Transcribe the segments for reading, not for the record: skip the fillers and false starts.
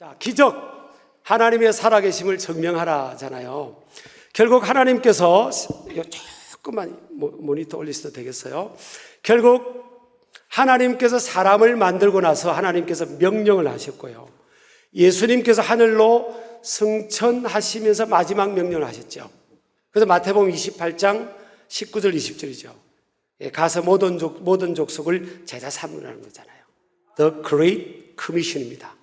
자, 기적, 하나님의 살아계심을 증명하라잖아요. 결국 하나님께서, 이거 조금만 모니터 올리셔도 되겠어요? 결국 하나님께서 사람을 만들고 나서 하나님께서 명령을 하셨고요. 예수님께서 하늘로 승천하시면서 마지막 명령을 하셨죠. 그래서 마태복음 28장 19절 20절이죠. 가서 모든 족속을 제자 삼으라는 거잖아요. The Great Commission입니다.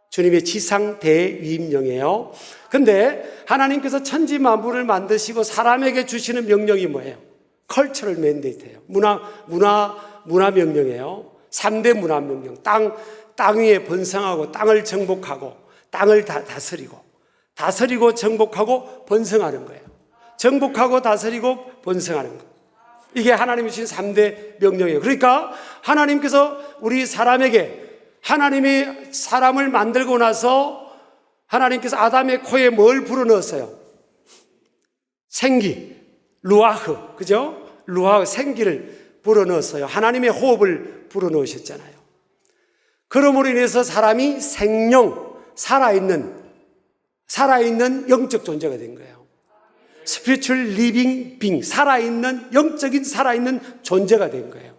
주님의 지상 대위임령이에요. 근데 하나님께서 천지 만물을 만드시고 사람에게 주시는 명령이 뭐예요? 컬처럴 맨데이트예요. 문화 명령이에요. 3대 문화 명령. 땅 위에 번성하고 땅을 정복하고 땅을 다스리고 정복하고 번성하는 거예요. 정복하고 다스리고 번성하는 거. 이게 하나님이 주신 3대 명령이에요. 그러니까 하나님께서 우리 사람에게, 하나님이 사람을 만들고 나서 하나님께서 아담의 코에 뭘 불어넣었어요? 생기, 루아흐, 그죠? 루아흐, 생기를 불어넣었어요. 하나님의 호흡을 불어넣으셨잖아요. 그러므로 인해서 사람이 생명, 살아있는 영적 존재가 된 거예요. Spiritual living being, 영적인 살아있는 존재가 된 거예요.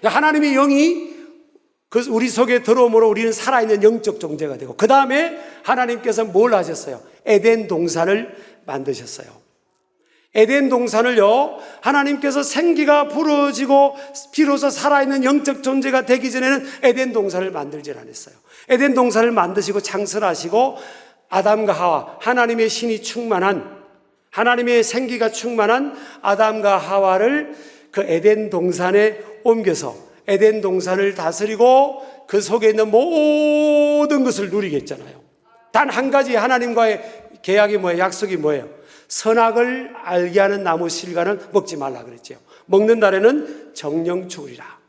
하나님의 영이 우리 속에 들어오므로 우리는 살아있는 영적 존재가 되고, 그 다음에 하나님께서 뭘 하셨어요? 에덴 동산을 만드셨어요. 에덴 동산을요, 하나님께서 생기가 불어지고 비로소 살아있는 영적 존재가 되기 전에는 에덴 동산을 만들질 않았어요. 에덴 동산을 만드시고 창설하시고 아담과 하와, 하나님의 신이 충만한, 하나님의 생기가 충만한 아담과 하와를 그 에덴 동산에 옮겨서 에덴 동산을 다스리고 그 속에 있는 모든 것을 누리게 했잖아요. 단 한 가지 하나님과의 계약이 뭐예요? 약속이 뭐예요? 선악을 알게 하는 나무 실과는 먹지 말라 그랬죠. 먹는 날에는 정령 죽으리라.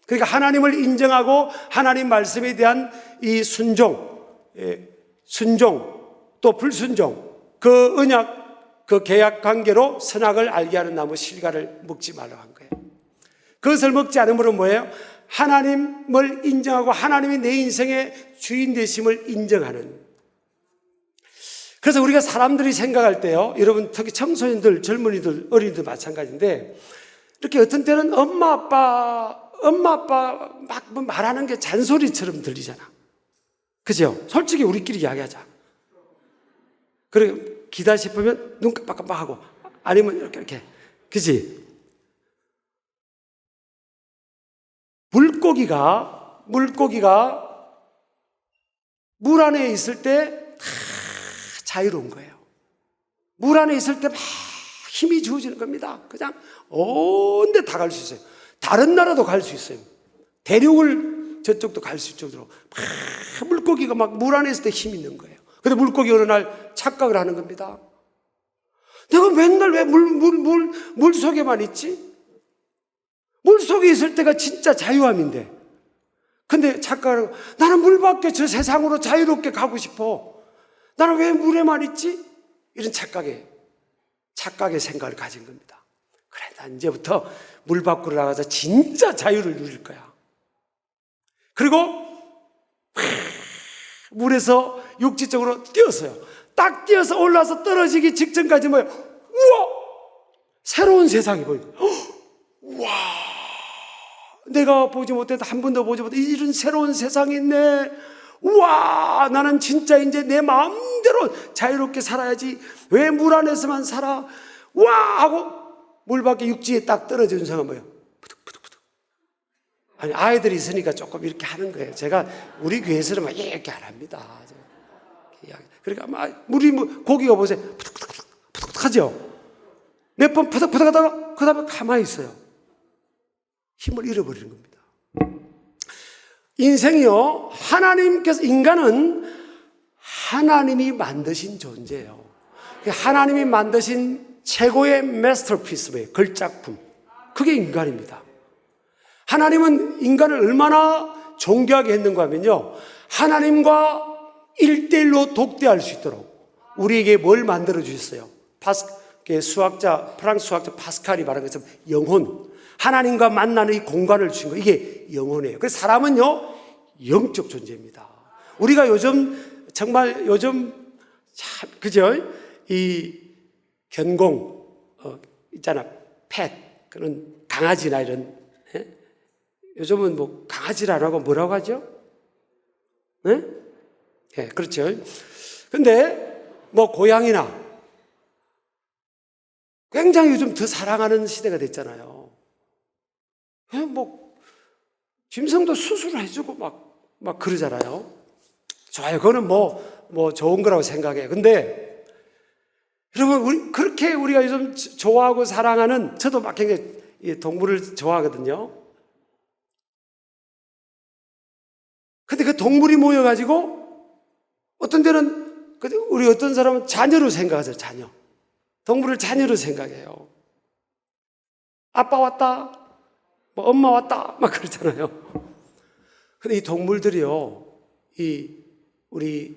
그러니까 하나님을 인정하고 하나님 말씀에 대한 이 순종 또 불순종, 그 언약, 그 계약 관계로 선악을 알게 하는 나무 실과를 먹지 말라고 한 거예요. 그것을 먹지 않으므로 뭐예요? 하나님을 인정하고 하나님이 내 인생의 주인 되심을 인정하는. 그래서 우리가 사람들이 생각할 때요, 여러분 특히 청소년들, 젊은이들, 어린이들 마찬가지인데, 이렇게 어떤 때는 엄마 아빠 막 말하는 게 잔소리처럼 들리잖아. 그죠? 솔직히 우리끼리 이야기하자. 그리고 기다 싶으면 눈 깜빡깜빡하고, 아니면 이렇게 그지? 물고기가 물 안에 있을 때 다 자유로운 거예요. 물 안에 있을 때 막 힘이 주어지는 겁니다. 그냥 온데 다 갈 수 있어요. 다른 나라도 갈 수 있어요. 대륙을 저쪽도 갈 수 있을 정도로 막 물고기가 막 물 안에 있을 때 힘이 있는 거예요. 근데 물고기 어느 날 착각을 하는 겁니다. 내가 맨날 왜 물 속에만 있지? 물 속에 있을 때가 진짜 자유함인데. 근데 착각을 하고, 나는 물 밖에 저 세상으로 자유롭게 가고 싶어. 나는 왜 물에만 있지? 이런 착각의 생각을 가진 겁니다. 그래, 난 이제부터 물 밖으로 나가서 진짜 자유를 누릴 거야. 그리고 물에서 육지적으로 뛰었어요. 딱 뛰어서 올라서 떨어지기 직전까지 뭐예요? 우와! 새로운 세상이 보이고, 우와! 내가 보지 못했다, 한 번도 보지 못했다, 이런 새로운 세상이 있네. 우와! 나는 진짜 이제 내 마음대로 자유롭게 살아야지. 왜 물 안에서만 살아? 우와! 하고 물 밖에 육지에 딱 떨어지는 순간 뭐예요? 부득부득부득. 아니, 아이들이 있으니까 조금 이렇게 하는 거예요. 제가 우리 교회에서는 막 이렇게 안 합니다. 그러니까 막 고기가 보세요. 부득부득 하죠? 몇 번 부득부득 하다가 그 다음에 가만히 있어요. 힘을 잃어버리는 겁니다. 인생이요, 인간은 하나님이 만드신 존재예요. 하나님이 만드신 최고의 마스터피스예요. 걸작품. 그게 인간입니다. 하나님은 인간을 얼마나 존귀하게 했는가 하면요, 하나님과 1대1로 독대할 수 있도록 우리에게 뭘 만들어 주셨어요? 프랑스 수학자 파스칼이 말한 것처럼 영혼, 하나님과 만나는 이 공간을 주신 거, 이게 영혼이에요. 그래서 사람은요, 영적 존재입니다. 우리가 요즘 정말 참 그죠? 이 견공 있잖아, 펫 그런 강아지나 이런 요즘은 뭐 강아지를 안 하고 뭐라고 하죠? 네? 예, 그렇죠. 근데 뭐 고양이나 굉장히 요즘 더 사랑하는 시대가 됐잖아요. 뭐 짐승도 수술을 해주고 막 그러잖아요. 좋아요. 그거는 뭐 좋은 거라고 생각해요. 근데 여러분, 그렇게 우리가 요즘 좋아하고 사랑하는, 저도 막 굉장히 동물을 좋아하거든요. 근데 그 동물이 모여가지고 어떤 때는 우리 어떤 사람은 자녀로 생각하죠. 자녀. 동물을 자녀로 생각해요. 아빠 왔다, 뭐 엄마 왔다, 막 그러잖아요. 근데 이 동물들이요, 우리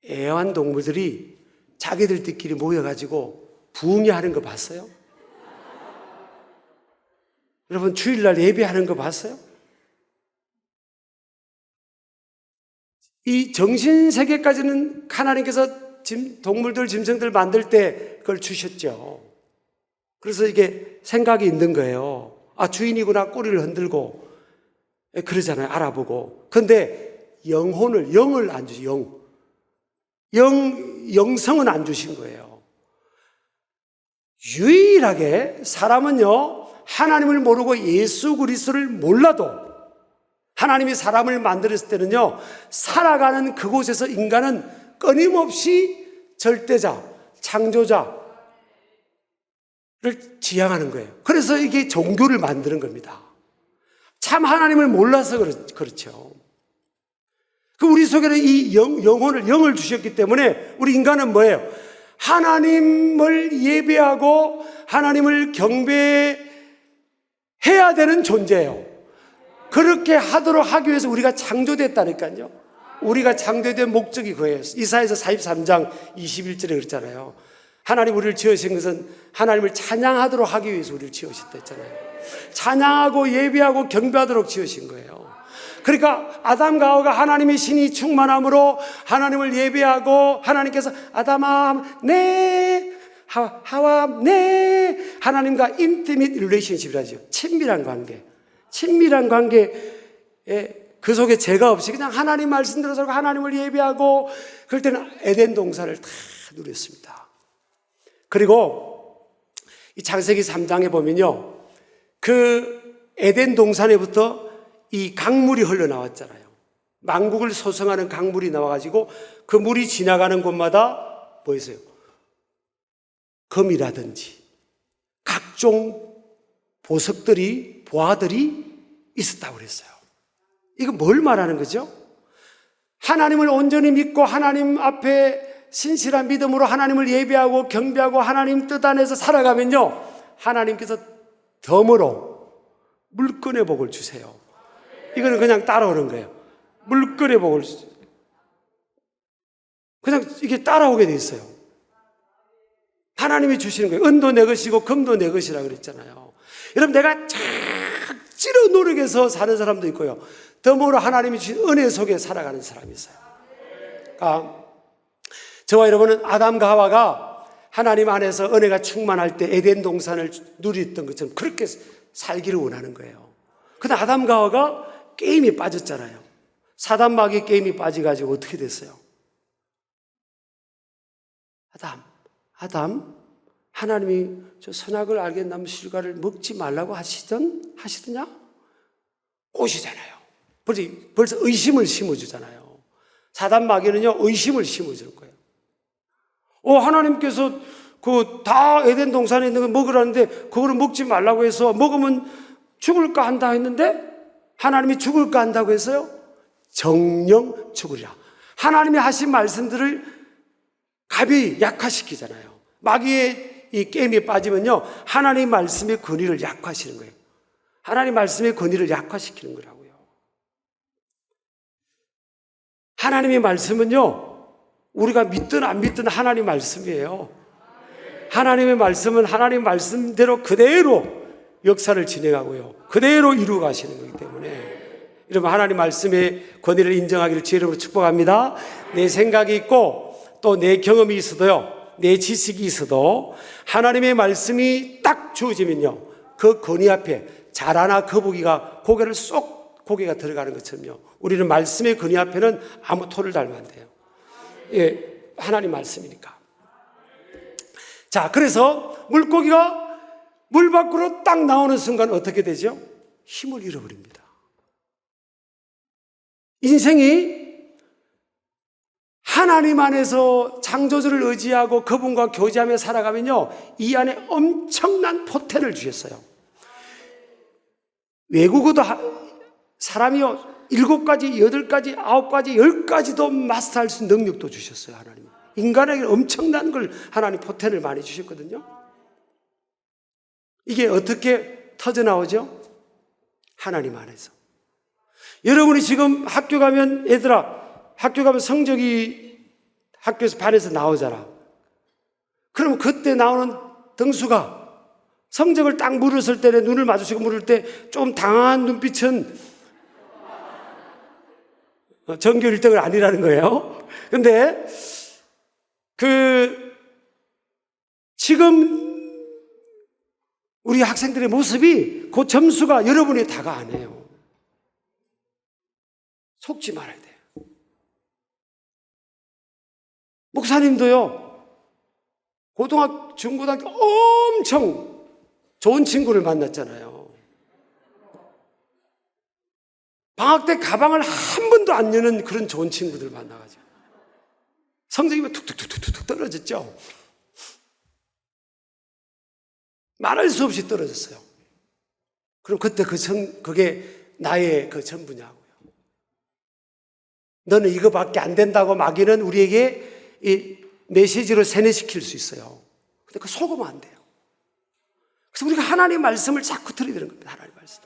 애완동물들이 자기들끼리 모여가지고 부흥회하는 거 봤어요? 여러분, 주일날 예배하는 거 봤어요? 이 정신세계까지는 하나님께서 동물들, 짐승들 만들 때 그걸 주셨죠. 그래서 이게 생각이 있는 거예요. 아, 주인이구나, 꼬리를 흔들고. 그러잖아요, 알아보고. 근데 영을 안 주시, 영성은 안 주신 거예요. 유일하게 사람은요, 하나님을 모르고 예수 그리스도를 몰라도 하나님이 사람을 만들었을 때는요, 살아가는 그곳에서 인간은 끊임없이 절대자, 창조자를 지향하는 거예요. 그래서 이게 종교를 만드는 겁니다. 참 하나님을 몰라서 그렇죠. 우리 속에는 이 영을 주셨기 때문에 우리 인간은 뭐예요? 하나님을 예배하고 하나님을 경배해야 되는 존재예요. 그렇게 하기 위해서 우리가 창조됐다니까요. 우리가 창조된 목적이 그거예요. 이사야서 43장 21절에 그랬잖아요. 하나님 우리를 지으신 것은 하나님을 찬양하도록 하기 위해서 우리를 지으셨다 했잖아요. 찬양하고 예배하고 경배하도록 지으신 거예요. 그러니까 아담과 하와가 하나님의 신이 충만함으로 하나님을 예배하고, 하나님께서 아담아 네, 하와 네, 하나님과 인티밋 릴레이션십이라죠. 친밀한 관계에 그 속에 죄가 없이 그냥 하나님 말씀대로 살고 하나님을 예배하고, 그럴 때는 에덴 동산을 다 누렸습니다. 그리고 이 창세기 3장에 보면요, 그 에덴 동산에부터 이 강물이 흘러나왔잖아요. 만국을 소성하는 강물이 나와가지고 그 물이 지나가는 곳마다 뭐 있어요? 금이라든지 각종 보석들이, 보화들이 있었다고 그랬어요. 이거 뭘 말하는 거죠? 하나님을 온전히 믿고 하나님 앞에 신실한 믿음으로 하나님을 예배하고 경배하고 하나님 뜻 안에서 살아가면요, 하나님께서 덤으로 물건의 복을 주세요. 이거는 그냥 따라오는 거예요. 물건의 복을 그냥 이게 따라오게 돼 있어요. 하나님이 주시는 거예요. 은도 내 것이고 금도 내 것이라 그랬잖아요. 여러분, 내가 찌러 노력해서 사는 사람도 있고요, 덤으로 하나님이 주신 은혜 속에 살아가는 사람이 있어요. 그러니까 저와 여러분은 아담과 하와가 하나님 안에서 은혜가 충만할 때 에덴 동산을 누렸던 것처럼 그렇게 살기를 원하는 거예요. 근데 아담과 하와가 게임에 빠졌잖아요. 사단마귀 게임에 빠져가지고 어떻게 됐어요? 아담, 하나님이 저 선악을 알게 나무 실과를 먹지 말라고 하시더냐? 꽃이잖아요. 벌써 의심을 심어주잖아요. 사단마귀는요, 의심을 심어주는 거예요. 하나님께서 다 에덴 동산에 있는 거 먹으라는데 그거를 먹지 말라고 해서 먹으면 죽을까 한다 했는데, 하나님이 죽을까 한다고 해서요, 정령 죽으리라. 하나님이 하신 말씀들을 가벼이 약화시키잖아요. 마귀의 이 게임에 빠지면요, 하나님의 말씀의 권위를 약화시키는 거예요. 하나님의 말씀의 권위를 약화시키는 거라고요. 하나님의 말씀은요, 우리가 믿든 안 믿든 하나님의 말씀이에요. 하나님의 말씀은 하나님의 말씀대로 그대로 역사를 진행하고요, 그대로 이루어 가시는 거기 때문에 여러분, 하나님 말씀의 권위를 인정하기를 주의 이름으로 축복합니다. 내 생각이 있고 또 내 경험이 있어도요, 내 지식이 있어도 하나님의 말씀이 딱 주어지면요, 그 권위 앞에 자라나 거북이가 고개가 들어가는 것처럼요, 우리는 말씀의 권위 앞에는 아무 토를 달면 안 돼요. 예, 하나님 말씀이니까. 자, 그래서 물고기가 물 밖으로 딱 나오는 순간 어떻게 되죠? 힘을 잃어버립니다. 인생이 하나님 안에서 창조주를 의지하고 그분과 교제하며 살아가면요, 이 안에 엄청난 포텐을 주셨어요. 외국어도 사람이요, 7가지, 8가지, 9가지, 10가지도 마스터할 수 있는 능력도 주셨어요. 하나님. 인간에게 엄청난 걸 하나님 포텐을 많이 주셨거든요. 이게 어떻게 터져나오죠? 하나님 안에서. 여러분이 지금 학교 가면, 얘들아, 학교 가면 성적이 학교에서 반에서 나오잖아. 그럼 그때 나오는 등수가 성적을 딱 물었을 때, 눈을 마주치고 물을 때 좀 당황한 눈빛은 전교 1등은 아니라는 거예요. 근데 지금 우리 학생들의 모습이 그 점수가 여러분의 다가 아니에요. 속지 말아야 돼요. 목사님도요, 고등학교, 중고등학교 엄청 좋은 친구를 만났잖아요. 방학 때 가방을 한 번도 안 여는 그런 좋은 친구들 만나가지고 성적이 툭툭툭툭 떨어졌죠. 말할 수 없이 떨어졌어요. 그럼 그때 그게 나의 그 전부냐고요. 너는 이거밖에 안 된다고 마귀는 우리에게 이 메시지로 세뇌시킬 수 있어요. 근데 그 속으면 안 돼요. 그래서 우리가 하나님의 말씀을 자꾸 들어야 되는 겁니다. 하나님의 말씀.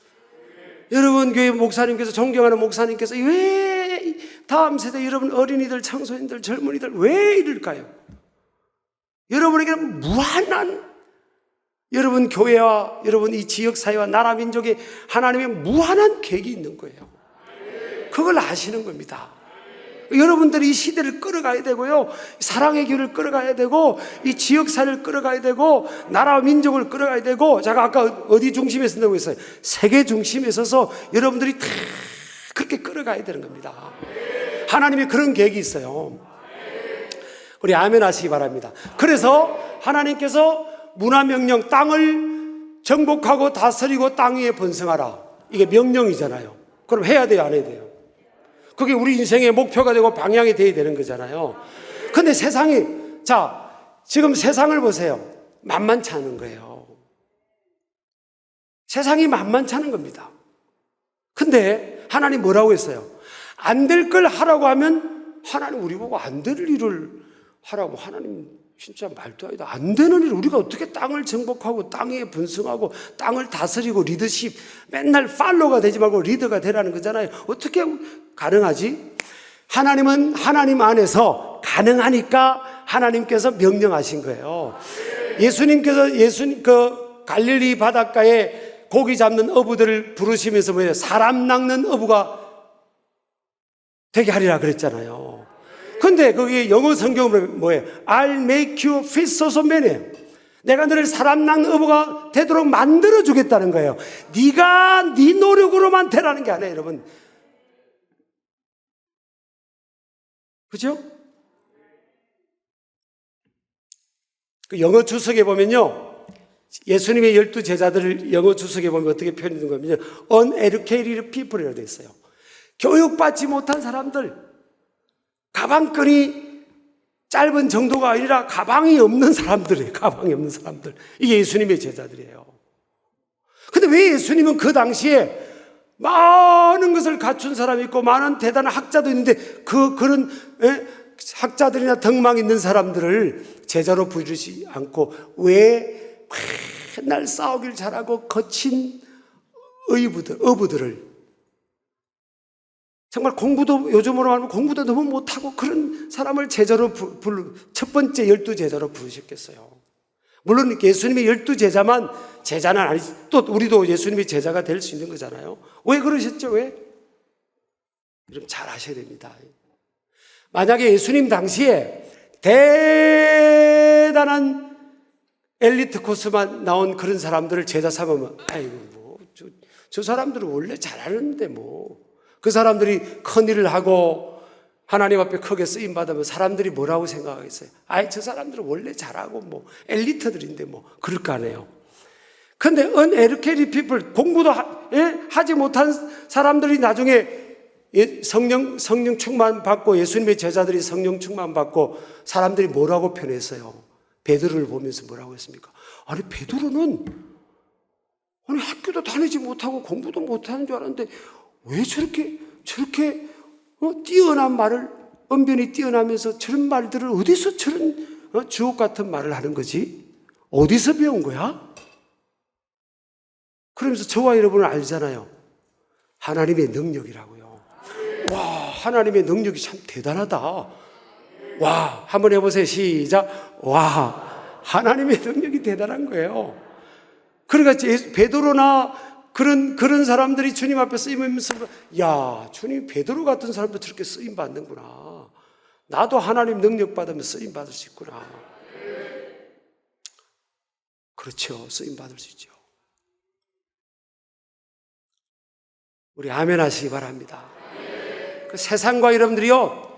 여러분 교회 목사님께서, 존경하는 목사님께서 왜 다음 세대 여러분 어린이들, 청소년들, 젊은이들 왜 이럴까요? 여러분에게는 무한한, 여러분 교회와 여러분 이 지역사회와 나라 민족에 하나님의 무한한 계획이 있는 거예요. 그걸 아시는 겁니다. 여러분들이 이 시대를 끌어가야 되고요, 사랑의 길을 끌어가야 되고, 이 지역사회를 끌어가야 되고, 나라와 민족을 끌어가야 되고, 제가 아까 어디 중심에 쓴다고 했어요? 세계 중심에 서서 여러분들이 다 그렇게 끌어가야 되는 겁니다. 하나님의 그런 계획이 있어요. 우리 아멘 하시기 바랍니다. 그래서 하나님께서 문화명령, 땅을 정복하고 다스리고 땅 위에 번성하라, 이게 명령이잖아요. 그럼 해야 돼요, 안 해야 돼요? 그게 우리 인생의 목표가 되고 방향이 되어야 되는 거잖아요. 근데 세상이, 지금 세상을 보세요. 만만치 않은 거예요. 세상이 만만치 않은 겁니다. 근데 하나님 뭐라고 했어요? 안 될 걸 하라고 하면 하나님 우리 보고 안 될 일을 하라고, 하나님 진짜 말도 아니다. 안 되는 일, 우리가 어떻게 땅을 정복하고 땅 위에 분성하고 땅을 다스리고 리더십, 맨날 팔로가 되지 말고 리더가 되라는 거잖아요. 어떻게 가능하지? 하나님은 하나님 안에서 가능하니까 하나님께서 명령하신 거예요. 예수님 갈릴리 바닷가에 고기 잡는 어부들을 부르시면서 뭐예요? 사람 낚는 어부가 되게 하리라 그랬잖아요. 근데 거기 영어 성경으로 뭐예요? I'll make you fishers of men. 내가 너를 사람 낚는 어부가 되도록 만들어 주겠다는 거예요. 네가 네 노력으로만 되라는 게 아니에요, 여러분. 그죠? 그 영어 주석에 보면요, 예수님의 12 제자들을 영어 주석에 보면 어떻게 표현되는 거냐면 uneducated people이라고 되어 있어요. 교육받지 못한 사람들, 가방끈이 짧은 정도가 아니라 가방이 없는 사람들이에요. 가방이 없는 사람들. 이게 예수님의 제자들이에요. 근데 왜 예수님은 그 당시에 많은 것을 갖춘 사람이 있고 많은 대단한 학자도 있는데 그런 학자들이나 덕망 있는 사람들을 제자로 부르지 않고 왜 맨날 싸우길 잘하고 거친 어부들을, 정말 공부도, 요즘으로 말하면 공부도 너무 못하고 그런 사람을 제자로 첫 번째 12 제자로 부르셨겠어요. 물론 예수님의 12 제자만 제자는 아니지, 또 우리도 예수님의 제자가 될 수 있는 거잖아요. 왜 그러셨죠? 왜? 여러분 잘 아셔야 됩니다. 만약에 예수님 당시에 대단한 엘리트 코스만 나온 그런 사람들을 제자 삼으면 아이고 저 사람들은 원래 잘하는데 그 사람들이 큰 일을 하고 하나님 앞에 크게 쓰임 받으면 사람들이 뭐라고 생각하겠어요? 저 사람들은 원래 잘하고 엘리트들인데 그럴 거 아니에요. 근데 uneducated people, 공부도 하지 못한 사람들이 나중에 성령 충만 받고 예수님의 제자들이 성령 충만 받고 사람들이 뭐라고 표현했어요? 베드로를 보면서 뭐라고 했습니까? 아니 베드로는 학교도 다니지 못하고 공부도 못하는 줄 알았는데 왜 저렇게 뛰어난 말을 언변이 뛰어나면서 저런 말들을 어디서 저런 주옥 같은 말을 하는 거지? 어디서 배운 거야? 그러면서 저와 여러분은 알잖아요. 하나님의 능력이라고요. 와, 하나님의 능력이 참 대단하다. 와, 한번 해보세요. 시작. 와, 하나님의 능력이 대단한 거예요. 그러니까 베드로나 그런 사람들이 주님 앞에 쓰임하면서 야, 주님 베드로 같은 사람도 저렇게 쓰임 받는구나. 나도 하나님 능력 받으면 쓰임 받을 수 있구나. 그렇죠. 쓰임 받을 수 있죠. 우리 아멘 하시기 바랍니다. 그 세상과 여러분들이요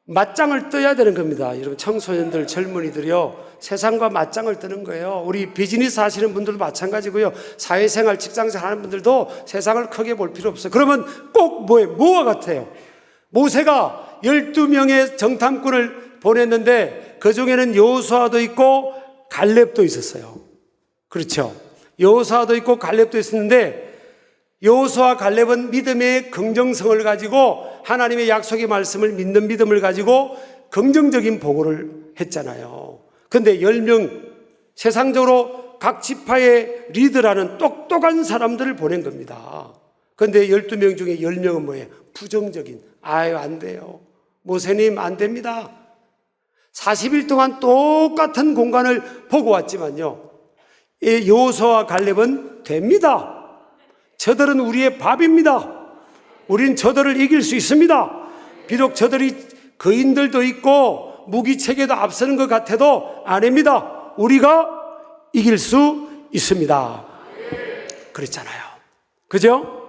맞짱을 떠야 되는 겁니다. 여러분 청소년들, 젊은이들이요 세상과 맞짱을 뜨는 거예요. 우리 비즈니스 하시는 분들도 마찬가지고요. 사회생활, 직장생활 하는 분들도 세상을 크게 볼 필요 없어요. 그러면 꼭 뭐와 같아요? 모세가 12명의 정탐꾼을 보냈는데 그 중에는 여호수아도 있고 갈렙도 있었어요. 그렇죠? 여호수아도 있고 갈렙도 있었는데 여호수아 갈렙은 믿음의 긍정성을 가지고 하나님의 약속의 말씀을 믿는 믿음을 가지고 긍정적인 보고를 했잖아요. 그런데 10명 세상적으로 각 지파의 리더라는 똑똑한 사람들을 보낸 겁니다. 그런데 12명 중에 10명은 뭐예요? 부정적인. 안 돼요. 모세님 안 됩니다. 40일 동안 똑같은 공간을 보고 왔지만요. 이 여호수아와 갈렙은 됩니다. 저들은 우리의 밥입니다. 우린 저들을 이길 수 있습니다. 비록 저들이 거인들도 있고 무기체계도 앞서는 것 같아도 아닙니다. 우리가 이길 수 있습니다. 그랬잖아요. 그죠?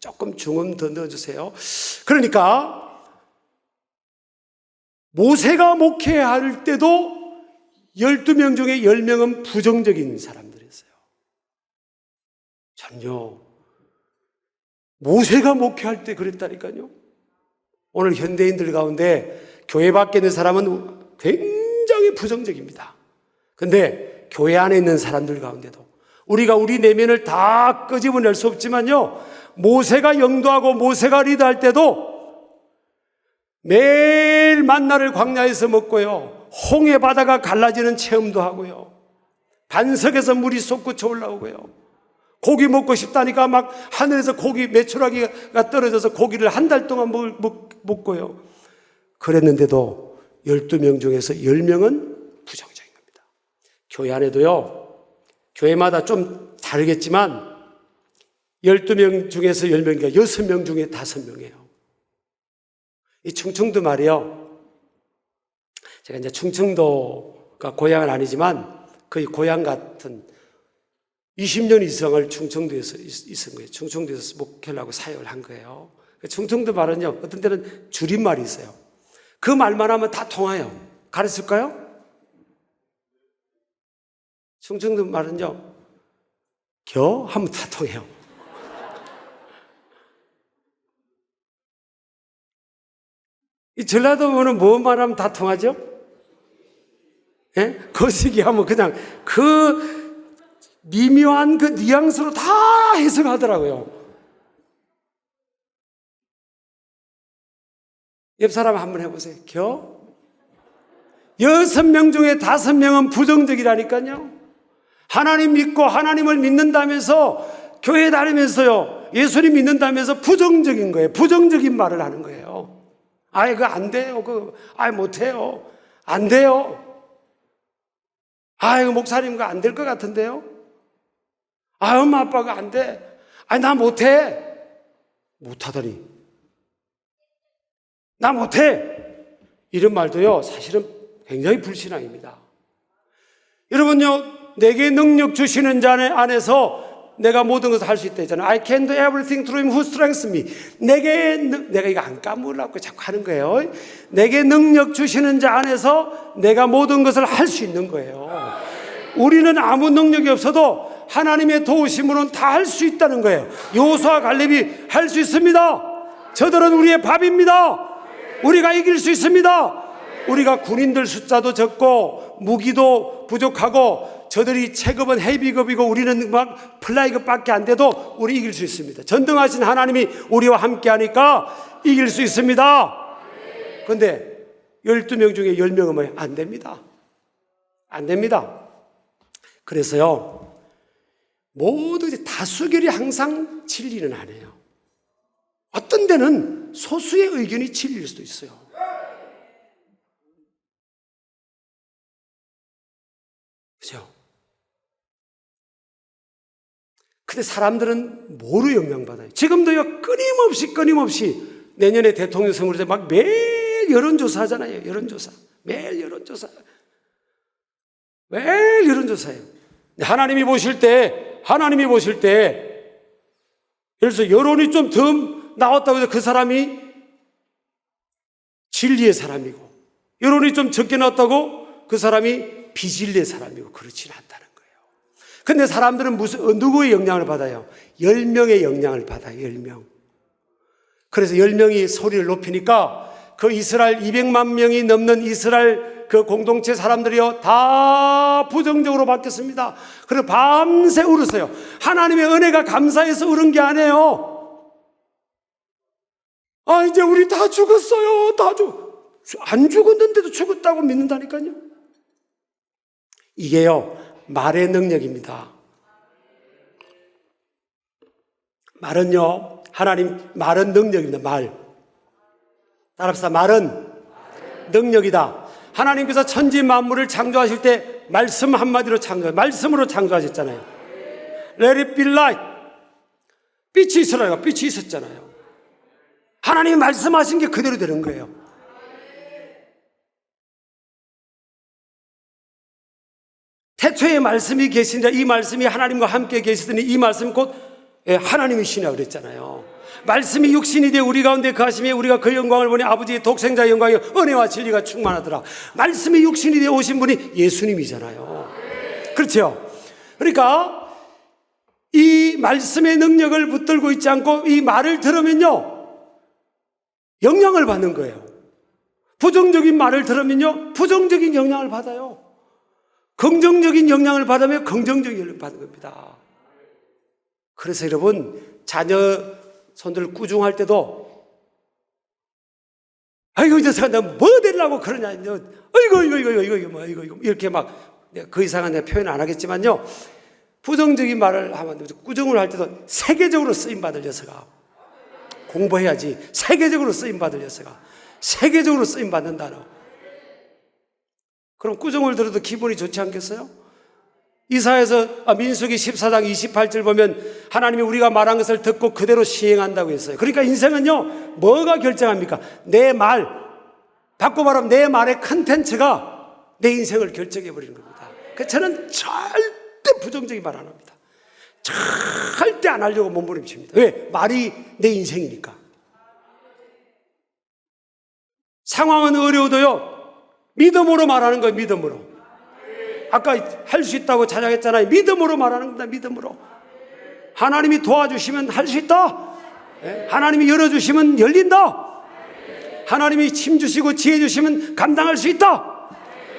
조금 중음 더 넣어주세요. 그러니까 모세가 목회할 때도 12명 중에 10명은 부정적인 사람들이었어요. 전요. 모세가 목회할 때 그랬다니까요. 오늘 현대인들 가운데 교회 밖에 있는 사람은 굉장히 부정적입니다. 근데 교회 안에 있는 사람들 가운데도 우리가 우리 내면을 다 끄집어낼 수 없지만요. 모세가 영도하고 모세가 리드할 때도 매일 만나를 광야에서 먹고요. 홍해 바다가 갈라지는 체험도 하고요. 반석에서 물이 솟구쳐 올라오고요. 고기 먹고 싶다니까 막 하늘에서 고기 메추라기가 떨어져서 고기를 한 달 동안 먹고요. 그랬는데도 12명 중에서 10명은 부정적인 겁니다. 교회 안에도요. 교회마다 좀 다르겠지만 12명 중에서 10명이니까 6명 중에 5명이에요. 이 충청도 말이요. 제가 이제 충청도가 고향은 아니지만 거의 고향 같은 20년 이상을 충청도에서 있은 거예요. 충청도에서 목회를 하고 사역을 한 거예요. 충청도 말은요, 어떤 때는 줄임말이 있어요. 그 말만 하면 다 통해요. 가르칠까요? 충청도 말은요, 겨? 하면 다 통해요. 이 전라도어는 뭐 말하면 다 통하죠? 예? 거시기 하면 그냥 그 미묘한 그 뉘앙스로 다 해석하더라고요. 옆 사람 한번 해보세요. 6명 중에 5명은 부정적이라니까요. 하나님 믿고 하나님을 믿는다면서 교회 다니면서요. 예수님 믿는다면서 부정적인 거예요. 부정적인 말을 하는 거예요. 그거 안 돼요. 못해요. 안 돼요. 이거 목사님 그거 안 될 것 같은데요. 엄마 아빠가 안 돼. 나 못해. 못하다니. 나 못해. 이런 말도요, 사실은 굉장히 불신앙입니다. 여러분요, 내게 능력 주시는 자 안에서 내가 모든 것을 할 수 있다 했잖아요. I can do everything through him who strengthens me. 내가 이거 안 까먹으려고 자꾸 하는 거예요. 내게 능력 주시는 자 안에서 내가 모든 것을 할 수 있는 거예요. 우리는 아무 능력이 없어도 하나님의 도우심으로는 다 할 수 있다는 거예요. 여호수아 갈렙이 할 수 있습니다. 저들은 우리의 밥입니다. 우리가 이길 수 있습니다. 우리가 군인들 숫자도 적고 무기도 부족하고 저들이 체급은 헤비급이고 우리는 막 플라이급밖에 안 돼도 우리 이길 수 있습니다. 전능하신 하나님이 우리와 함께 하니까 이길 수 있습니다. 그런데 12명 중에 10명은 뭐예요? 안 됩니다. 안 됩니다. 그래서요, 모두 다수결이 항상 진리는 아니에요. 어떤 데는 소수의 의견이 진리일 수도 있어요. 그죠? 근데 사람들은 뭐로 영향받아요? 지금도요, 끊임없이 내년에 대통령 선거를 때 막 매일 여론조사 하잖아요. 여론조사. 매일 여론조사. 매일 여론조사예요. 하나님이 보실 때, 예를 들어서 여론이 좀 더 나왔다고 해서 그 사람이 진리의 사람이고, 여론이 좀 적게 나왔다고 그 사람이 비진리의 사람이고, 그렇지는 않다는 거예요. 근데 사람들은 누구의 영향을 받아요? 10명의 영향을 받아요. 10명. 그래서 10명이 소리를 높이니까 그 이스라엘 200만 명이 넘는 이스라엘 그 공동체 사람들이요, 다 부정적으로 바뀌었습니다. 그래서 밤새 울었어요. 하나님의 은혜가 감사해서 울은 게 아니에요. 아, 이제 우리 다 죽었어요. 안 죽었는데도 죽었다고 믿는다니까요. 이게요, 말의 능력입니다. 말은요, 말은 능력입니다. 따라합시다. 말은 능력이다. 하나님께서 천지 만물을 창조하실 때 말씀 한마디로 말씀으로 창조하셨잖아요. Let it be light. 빛이 있으라요. 빛이 있었잖아요. 하나님이 말씀하신 게 그대로 되는 거예요. 태초에 말씀이 계신자, 이 말씀이 하나님과 함께 계시더니 이 말씀이 곧 하나님이시냐 그랬잖아요. 말씀이 육신이 되어 우리 가운데 거하시며 우리가 그 영광을 보니 아버지의 독생자의 영광이 은혜와 진리가 충만하더라. 말씀이 육신이 되어 오신 분이 예수님이잖아요. 그렇죠? 그러니까 이 말씀의 능력을 붙들고 있지 않고 이 말을 들으면요, 영향을 받는 거예요. 부정적인 말을 들으면요, 부정적인 영향을 받아요. 긍정적인 영향을 받으면 긍정적인 영향을 받는 겁니다. 그래서 여러분, 자녀 손들 꾸중할 때도, 아이고, 이제 내가 뭐 되려고 그러냐, 이거, 이렇게 막, 그 이상은 내가 표현 안 하겠지만요, 부정적인 말을 하면, 꾸중을 할 때도 세계적으로 쓰임받을 녀석아. 공부해야지. 세계적으로 쓰임받을 녀석아. 세계적으로 쓰임받는 단어. 그럼 꾸중을 들어도 기분이 좋지 않겠어요? 이사야서 민수기 14장 28절 보면 하나님이 우리가 말한 것을 듣고 그대로 시행한다고 했어요. 그러니까 인생은요, 뭐가 결정합니까? 내 말, 바꿔 말하면 내 말의 컨텐츠가 내 인생을 결정해버리는 겁니다. 그래서 저는 절대 부정적인 말 안 합니다. 절대 안 하려고 몸부림칩니다. 왜? 말이 내 인생이니까. 상황은 어려워도요, 믿음으로 말하는 거예요. 믿음으로. 아까 할 수 있다고 자랑했잖아요. 믿음으로 말하는 겁니다. 믿음으로. 하나님이 도와주시면 할 수 있다. 하나님이 열어주시면 열린다. 하나님이 힘 주시고 지혜 주시면 감당할 수 있다.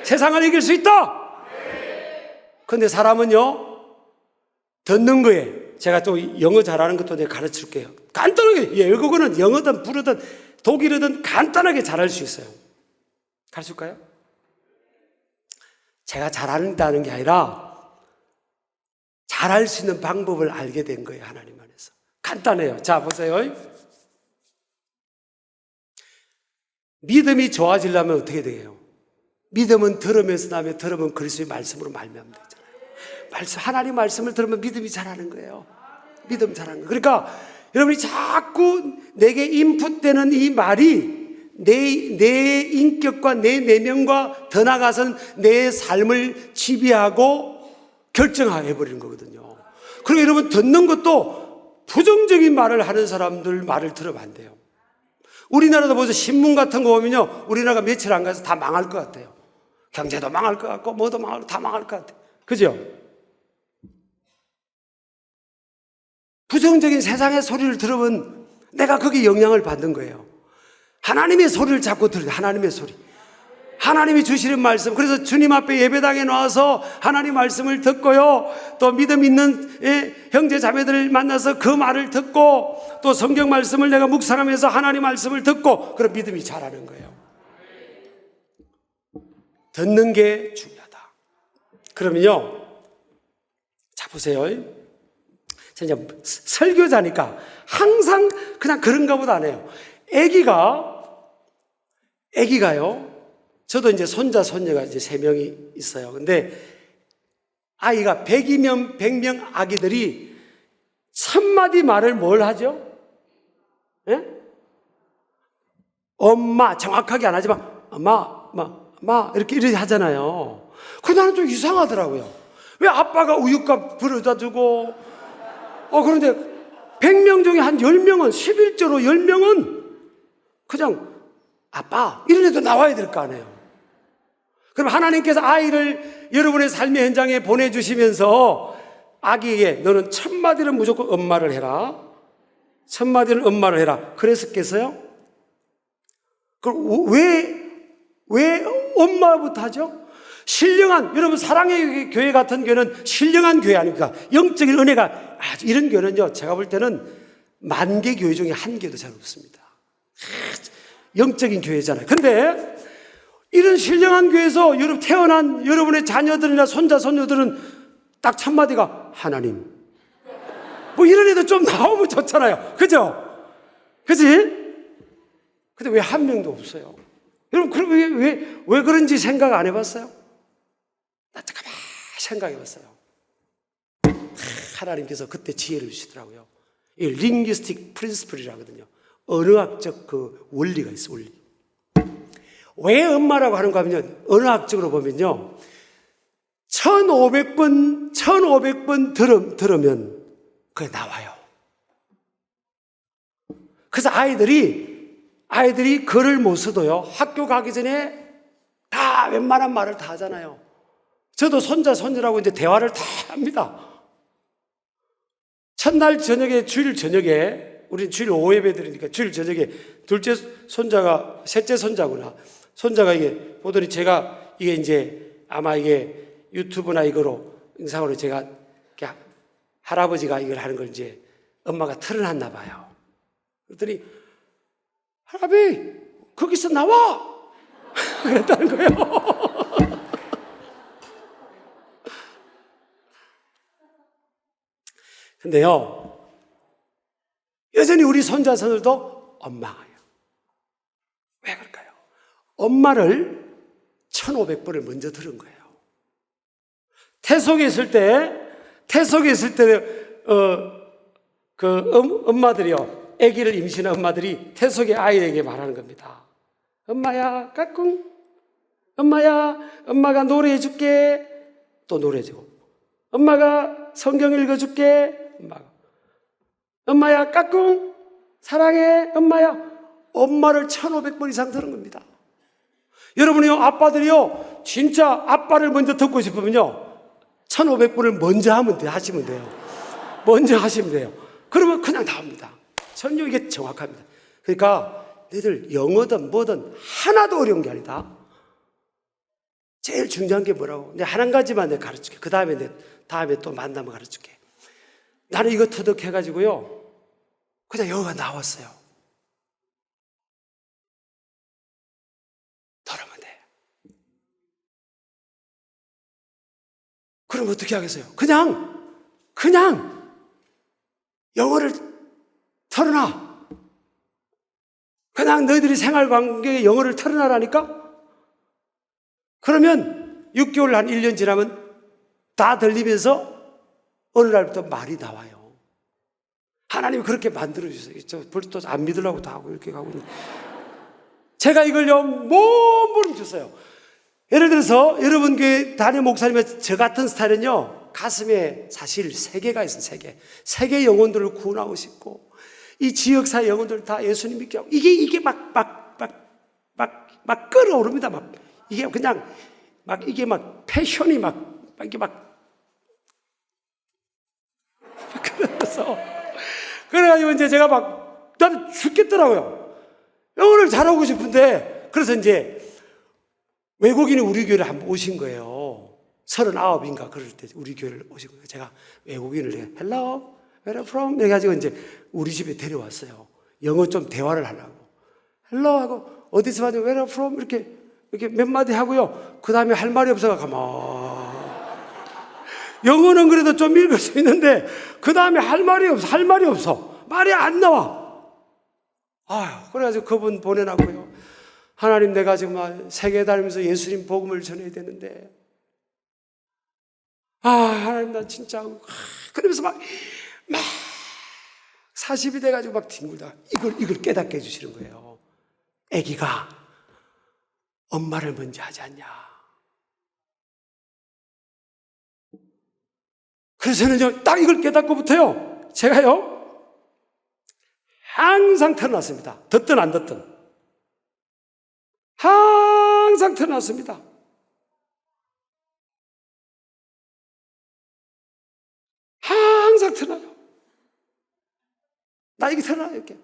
세상을 이길 수 있다. 그런데 사람은요, 듣는 거에, 제가 또 영어 잘하는 것도 내가 가르칠게요. 간단하게, 외국어는 영어든 불어든 독일어든 간단하게 잘할 수 있어요. 가르칠까요? 제가 잘한다는 게 아니라 잘할 수 있는 방법을 알게 된 거예요. 하나님 안에서. 간단해요. 자, 보세요. 믿음이 좋아지려면 어떻게 돼요? 믿음은 들으면서 나면 들으면 그리스도의 말씀으로 말미암는 되잖아요. 하나님 말씀을 들으면 믿음이 자라는 거예요. 믿음 자라는 거예요. 그러니까 여러분이 자꾸 내게 인풋되는 이 말이 내 인격과 내 내면과 더 나아가서는 내 삶을 지배하고 결정해버리는 거거든요. 그리고 여러분, 듣는 것도 부정적인 말을 하는 사람들 말을 들으면 안 돼요. 우리나라도 보세요. 신문 같은 거 보면요, 우리나라가 며칠 안 가서 다 망할 것 같아요. 경제도 망할 것 같고 뭐도 망할, 다 망할 것 같아요. 그죠? 부정적인 세상의 소리를 들으면 내가 거기에 영향을 받는 거예요. 하나님의 소리를 자꾸 들어요. 하나님의 소리. 하나님이 주시는 말씀. 그래서 주님 앞에 예배당에 나와서 하나님 말씀을 듣고요, 또 믿음 있는 형제 자매들을 만나서 그 말을 듣고, 또 성경 말씀을 내가 묵상하면서 하나님 말씀을 듣고, 그럼 믿음이 자라는 거예요. 듣는 게 중요하다. 그러면요, 자 보세요. 진짜 설교자니까 항상 그냥 그런가 보다 안 해요. 애기가요, 저도 이제 손자, 손녀가 이제 3명이 있어요. 근데 아이가 100이면 100명 아기들이 1000마디 말을 뭘 하죠? 예? 엄마, 정확하게 안 하지만, 엄마, 이렇게 하잖아요. 그 나는 좀 이상하더라고요. 왜 아빠가 우유값 불어다 주고, 그런데 100명 중에 한 10명은, 11조로 10명은 그냥 아빠, 이런 애도 나와야 될 거 아니에요. 그럼 하나님께서 아이를 여러분의 삶의 현장에 보내주시면서 아기에게 너는 1000마디는 무조건 엄마를 해라. 1000마디는 엄마를 해라. 그랬었겠어요? 그럼 왜 엄마부터 하죠? 신령한, 여러분 사랑의 교회 같은 교회는 신령한 교회 아닙니까? 영적인 은혜가, 이런 교회는요, 제가 볼 때는 10,000개 교회 중에 1개도 잘 없습니다. 영적인 교회잖아요. 근데 이런 신령한 교회에서 태어난 여러분의 자녀들이나 손자, 손녀들은 딱 1000마디가 하나님. 뭐 이런 애도 좀 나오면 좋잖아요. 그죠? 그치? 근데 왜 한 명도 없어요? 여러분, 그럼 왜 그런지 생각 안 해봤어요? 나 잠깐만 생각해봤어요. 하나님께서 그때 지혜를 주시더라고요. 이 링귀스틱 프린시플이라거든요. 언어학적 그 원리가 있어, 원리. 왜 엄마라고 하는가 하면, 언어학적으로 보면요, 1500번 들으면 그게 나와요. 그래서 아이들이 글을 못 써도요, 학교 가기 전에 다 웬만한 말을 다 하잖아요. 저도 손자, 손녀라고 이제 대화를 다 합니다. 첫날 저녁에, 주일 저녁에, 우린 주일 오후 예배 드리니까 주일 저녁에 둘째 손자가, 셋째 손자구나. 손자가 이게 보더니 제가 이게 이제 아마 이게 유튜브나 이거로 영상으로 제가 할아버지가 이걸 하는 걸 이제 엄마가 틀어놨나 봐요. 그랬더니 할아버지 거기서 나와! 그랬다는 거예요. 근데요, 여전히 우리 손자, 손녀도 엄마예요. 왜 그럴까요? 엄마를 1500번을 먼저 들은 거예요. 태속에 있을 때, 엄마들이요, 아기를 임신한 엄마들이 태속의 아이에게 말하는 겁니다. 엄마야, 까꿍. 엄마야, 엄마가 노래해 줄게. 또 노래해주고. 엄마가 성경 읽어줄게. 엄마야, 까꿍. 사랑해. 엄마야. 엄마를 1500번 이상 들은 겁니다. 여러분이요, 아빠들이요, 진짜 아빠를 먼저 듣고 싶으면요, 1500번을 먼저 하시면 돼요. 먼저 하시면 돼요. 그러면 그냥 나옵니다. 전혀 이게 정확합니다. 그러니까 너희들 영어든 뭐든 하나도 어려운 게 아니다. 제일 중요한 게 뭐라고? 내가 한 가지만 내가 가르쳐줄게. 그 다음에 다음에 또 만나면 가르쳐줄게. 나는 이거 터득해가지고요, 그냥 영어가 나왔어요. 들으면 돼. 그럼 어떻게 하겠어요? 그냥 영어를 털어놔. 그냥 너희들이 생활 관계에 영어를 털어놔라니까? 그러면 6개월, 한 1년 지나면 다 들리면서 어느 날부터 말이 나와요. 하나님이 그렇게 만들어주세요. 저 벌써 안 믿으려고 다 하고 이렇게 가고 있는데. 제가 이걸요, 몸부림쳤어요. 예를 들어서 여러분 교회 담임 목사님의 저 같은 스타일은요, 가슴에 사실 세계가 있어요, 세계. 세계 영혼들을 구원하고 싶고, 이 지역사회 영혼들 다 예수님 믿게 하고, 이게 막 끌어오릅니다. 이게 그냥, 이게 패션이 이게 그래가지고 이제 제가 나도 죽겠더라고요. 영어를 잘하고 싶은데, 그래서 이제 외국인이 우리 교회를 한번 오신 거예요. 39인가 그럴 때 우리 교회를 오신 거예요. 제가 외국인을 Hello, where are you from? 해가지고 이제 우리 집에 데려왔어요. 영어 좀 대화를 하려고. Hello 하고, 어디서 왔냐, where are you from? 이렇게 몇 마디 하고요. 그 다음에 할 말이 없어가 가만. 영어는 그래도 좀 읽을 수 있는데, 그 다음에 할 말이 없어. 말이 안 나와. 그래가지고 그분 보내놨고요. 하나님, 내가 지금 세계 다니면서 예수님 복음을 전해야 되는데, 하나님, 나 진짜, 그러면서 막 40이 돼가지고 뒹굴다. 이걸 깨닫게 해주시는 거예요. 아기가 엄마를 먼저 하지 않냐. 그래서 저는 딱 이걸 깨닫고부터요, 제가요, 항상 태어났습니다. 듣든 안 듣든. 항상 태어났습니다. 항상 태어나요. 나 이게 태어나요, 이렇게.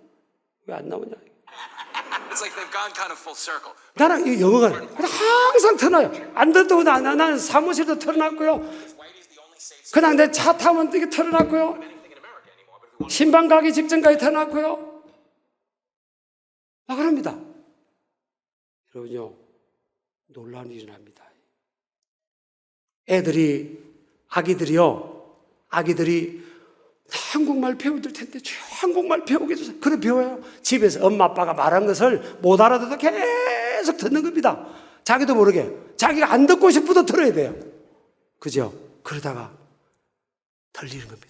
왜 안 나오냐. It's like they've gone kind of full circle. 나는 이 영어가 항상 터나요. 안 듣고 나는 사무실도 털어놨고요. 그냥 내 차 타면 이게 털어놨고요. 신방 가기 직전까지 털어놨고요. 그럽니다. 여러분요, 놀라운 일이 납니다. 아기들이 한국말 배우들 텐데 한국말 배우게 해주세요. 그래 배워요. 집에서 엄마 아빠가 말한 것을 못 알아듣도 계속 듣는 겁니다. 자기도 모르게. 자기가 안 듣고 싶어도 들어야 돼요. 그죠? 그러다가 들리는 겁니다.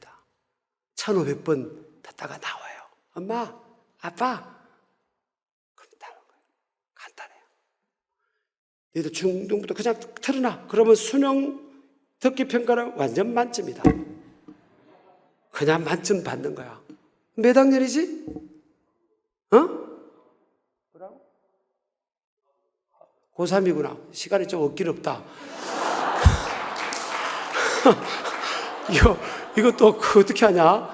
1500번 듣다가 나와요. 엄마, 아빠. 그럼 다른 거예요. 간단해요. 너희도 중등부터 그냥 틀어놔. 그러면 수능 듣기 평가는 완전 만점이다. 그냥 만점 받는 거야. 몇 학년이지? 뭐라고? 고3이구나. 시간이 좀 없긴 없다. 이거 또 어떻게 하냐?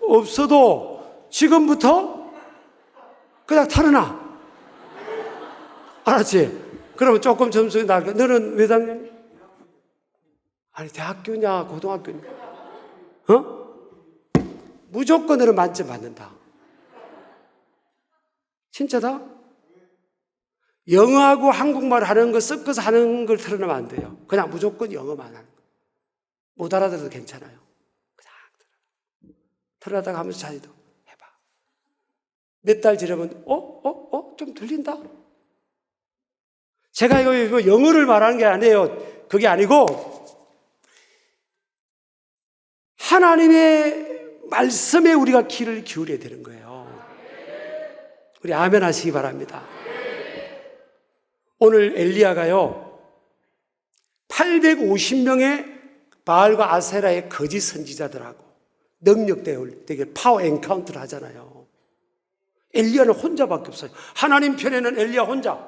없어도 지금부터 그냥 털어놔. 알았지? 그러면 조금 점수 나게. 너는 몇 학년? 아니, 대학교냐, 고등학교냐? 무조건 너는 만점 받는다. 진짜다? 영어하고 한국말 하는 거 섞어서 하는 걸 틀어놓으면 안 돼요. 그냥 무조건 영어만 하는 거. 못 알아들어도 괜찮아요. 그냥 틀어놨다가 하면서 자기도 해봐. 몇 달 지나면 좀 들린다? 제가 이거 영어를 말하는 게 아니에요. 그게 아니고 하나님의 말씀에 우리가 귀를 기울여야 되는 거예요. 우리 아멘 하시기 바랍니다. 오늘 엘리야가요, 850명의 바알과 아세라의 거짓 선지자들하고 능력되게 파워 엔카운트를 하잖아요. 엘리야는 혼자밖에 없어요. 하나님 편에는 엘리야 혼자.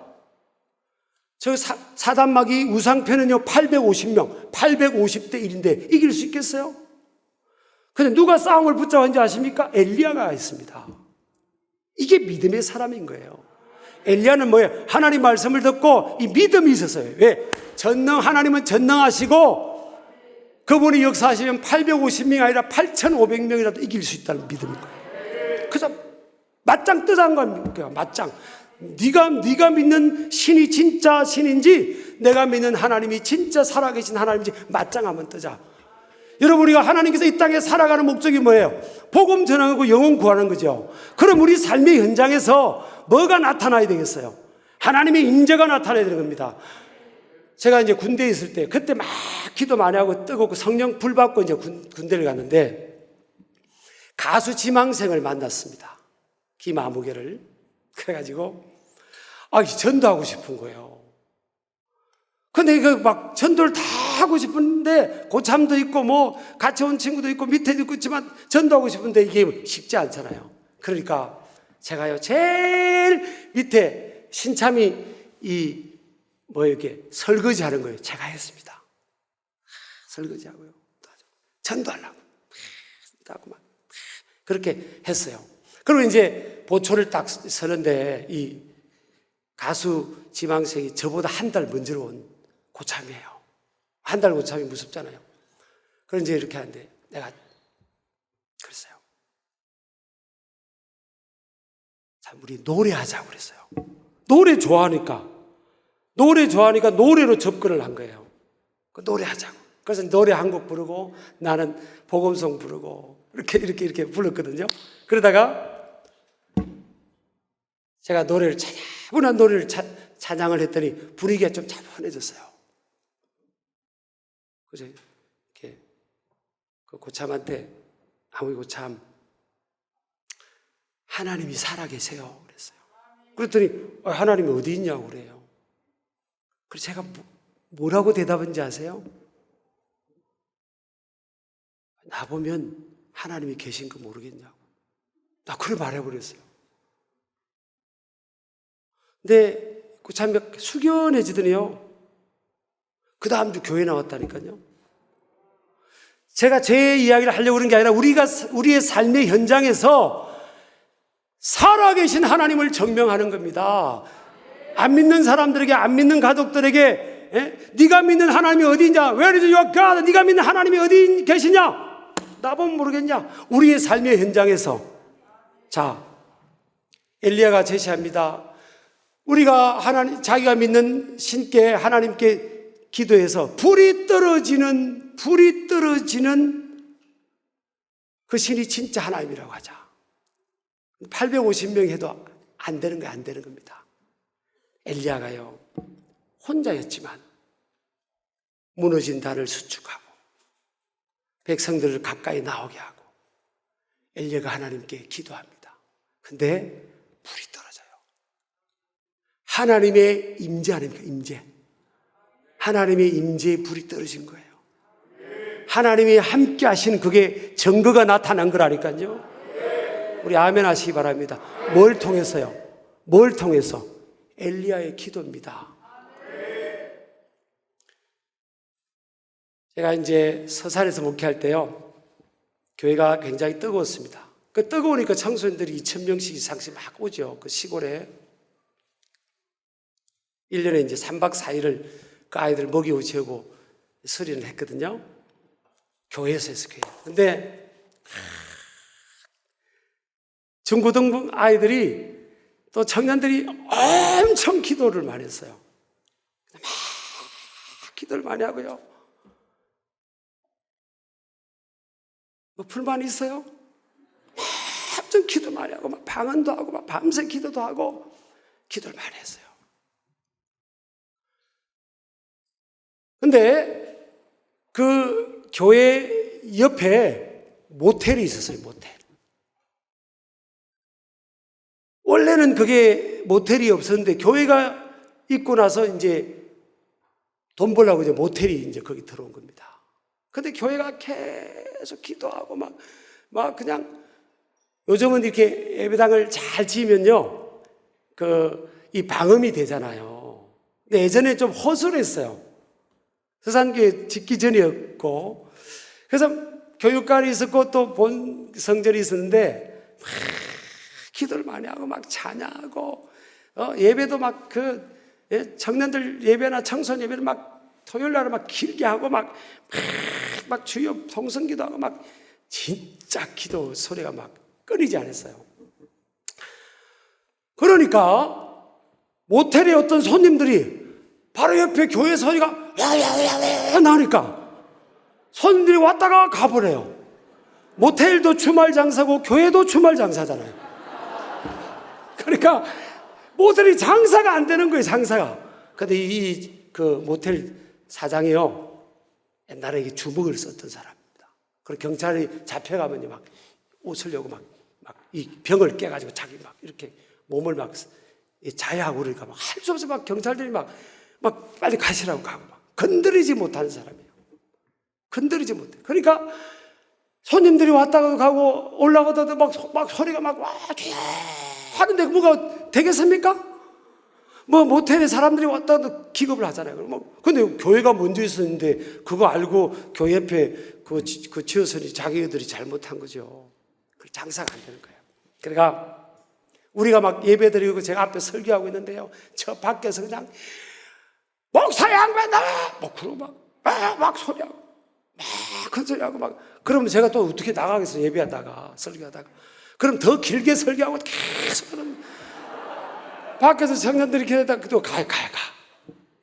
저 사단마귀 우상편은요 850명, 850대 1인데 이길 수 있겠어요? 근데 누가 싸움을 붙잡았는지 아십니까? 엘리야가 있습니다. 이게 믿음의 사람인 거예요. 엘리야는 뭐예요? 하나님 말씀을 듣고 이 믿음이 있었어요. 왜? 하나님은 전능하시고 그분이 역사하시면 850명이 아니라 8,500명이라도 이길 수 있다는 믿음인 거예요. 그래서 맞짱 뜨자는 겁니까? 맞짱. 네가 믿는 신이 진짜 신인지 내가 믿는 하나님이 진짜 살아계신 하나님인지 맞짱 한번 뜨자. 여러분, 우리가 하나님께서 이 땅에 살아가는 목적이 뭐예요? 복음 전하고 영혼 구하는 거죠. 그럼 우리 삶의 현장에서 뭐가 나타나야 되겠어요? 하나님의 임재가 나타나야 되는 겁니다. 제가 이제 군대에 있을 때 그때 막 기도 많이 하고 뜨겁고 성령 불 받고 이제 군대를 갔는데 가수 지망생을 만났습니다. 김아무개를. 그래가지고 전도하고 싶은 거예요. 근데 막 전도를 다 하고 싶은데 고참도 있고 뭐 같이 온 친구도 있고 밑에도 있지만 전도하고 싶은데 이게 쉽지 않잖아요. 그러니까 제가요 제일 밑에 신참이 이렇게 설거지 하는 거예요. 제가 했습니다. 설거지하고요. 전도하려고. 막 그렇게 했어요. 그리고 이제 보초를 딱 서는데 이 가수 지망생이 저보다 한 달 먼저 온 고참이에요. 한 달 고참이 무섭잖아요. 그래서 이제 이렇게 하는데 내가 그랬어요. 자, 우리 노래하자고 그랬어요. 노래 좋아하니까 노래로 접근을 한 거예요. 노래하자고. 그래서 노래 한 곡 부르고 나는 복음송 부르고 이렇게 불렀거든요. 그러다가 제가 차분한 노래를 찬양을 했더니 분위기가 좀 차분해졌어요. 그래서 이렇게 그 고참한테 아버지 고참 하나님이 살아계세요 그랬어요. 그랬더니 하나님이 어디 있냐고 그래요. 그래서 제가 뭐라고 대답한지 아세요? 나보면 하나님이 계신 거 모르겠냐고. 나 그래 말해버렸어요. 근데 고참이 숙연해지더니요. 그 다음 주 교회 나왔다니까요. 제가 제 이야기를 하려고 그런 게 아니라 우리의 삶의 현장에서 살아계신 하나님을 증명하는 겁니다. 안 믿는 사람들에게, 안 믿는 가족들에게 네가 믿는 하나님이 어디 있냐? Where is your God? 네가 믿는 하나님이 어디 계시냐? 나보면 모르겠냐? 우리의 삶의 현장에서 자, 엘리야가 제시합니다. 우리가 자기가 믿는 신께 하나님께 기도해서 불이 떨어지는 그 신이 진짜 하나님이라고 하자. 850명 해도 안 되는 겁니다. 엘리야가요, 혼자였지만 무너진 단을 수축하고 백성들을 가까이 나오게 하고 엘리야가 하나님께 기도합니다. 근데 불이 떨어져요. 하나님의 임재 아닙니까? 임재. 하나님의 임재에 불이 떨어진 거예요. 하나님이 함께 하신 그게 증거가 나타난 거라니까요. 우리 아멘 하시기 바랍니다. 뭘 통해서요? 뭘 통해서? 엘리야의 기도입니다. 제가 이제 서산에서 목회할 때요, 교회가 굉장히 뜨거웠습니다. 그 뜨거우니까 청소년들이 2,000명씩 이상씩 막 오죠. 그 시골에. 1년에 이제 3박 4일을 그 아이들 먹이고 재우고 수련을 했거든요. 교회에서 했어요. 근데 중고등부 아이들이 또 청년들이 엄청 기도를 많이 했어요. 막 기도를 많이 하고요. 뭐 불만이 있어요? 좀 기도 많이 하고 막 방언도 하고 막 밤새 기도도 하고 기도를 많이 했어요. 근데 그 교회 옆에 모텔이 있었어요. 모텔. 원래는 그게 모텔이 없었는데 교회가 있고 나서 이제 돈 벌려고 이제 모텔이 이제 거기 들어온 겁니다. 근데 교회가 계속 기도하고 막 그냥 요즘은 이렇게 예배당을 잘 지으면요, 이 방음이 되잖아요. 근데 예전에 좀 허술했어요. 서산교회 짓기 전이었고, 그래서 교육관이 있었고 또 본 성전이 있었는데 막 기도를 많이 하고 막 찬양하고 예배도 막 청년들 예배나 청소년 예배를 막 토요일 날은 막 길게 하고 막 주여 통성기도 하고 막 진짜 기도 소리가 막 끊이지 않았어요. 그러니까 모텔에 어떤 손님들이 바로 옆에 교회 소리가 나니까 손님들이 왔다가 가버려요. 모텔도 주말 장사고 교회도 주말 장사잖아요. 그러니까 모텔이 장사가 안 되는 거예요, 장사가. 근데 그 모텔 사장이요, 옛날에 이게 주먹을 썼던 사람입니다. 그리고 경찰이 잡혀가면요, 막 웃으려고 막 이 병을 깨가지고 자기 막 이렇게 몸을 막 자해하고 그러니까 막 할 수 없이 막 경찰들이 막 빨리 가시라고 가고 막 건드리지 못하는 사람이에요. 건드리지 못해. 그러니까 손님들이 왔다가도 가고 올라가다도 막 소리가 막 하는데 뭐가 되겠습니까? 뭐 모텔에 사람들이 왔다도 기겁을 하잖아요. 근데 교회가 먼저 있었는데 그거 알고 교회 옆에 그 지어서니 자기들이 잘못한 거죠. 그 장사가 안 되는 거예요. 그러니까 우리가 막 예배드리고 제가 앞에 설교하고 있는데요. 저 밖에서 그냥 목사 양반 나와! 뭐 그러고 막 소리하고 막 큰 소리하고 막 그러면 제가 또 어떻게 나가겠어요? 예배하다가 설교하다가 그럼 더 길게 설교하고 계속 하는 밖에서 청년들이 기다리다가 또 가.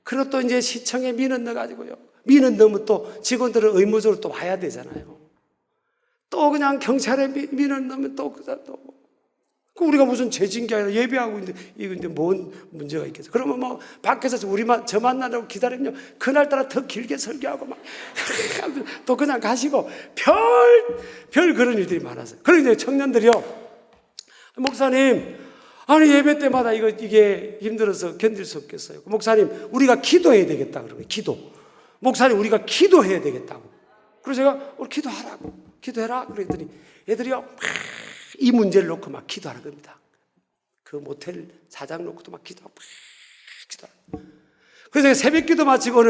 그리고 또 이제 시청에 민원 넣어가지고요. 민원 넣으면 또 직원들은 의무적으로 또 와야 되잖아요. 또 그냥 경찰에 민원 넣으면 또 우리가 무슨 죄진 게 아니라 예배하고 있는데 이거 이제 뭔 문제가 있겠어? 그러면 뭐 밖에서 저 만나려고 기다리면 그날따라 더 길게 설교하고 막 또 그냥 가시고 별 그런 일들이 많았어요. 그런데 청년들이요, 목사님, 아니 예배 때마다 이게 힘들어서 견딜 수 없겠어요. 목사님, 우리가 기도해야 되겠다 그러고 기도. 목사님, 우리가 기도해야 되겠다고. 그래서 제가 오늘 기도해라 그랬더니 애들이요 막 이 문제를 놓고 막 기도하는 겁니다. 그 모텔 사장 놓고도 막 기도하고 막 기도하고. 그래서 제가 새벽 기도 마치고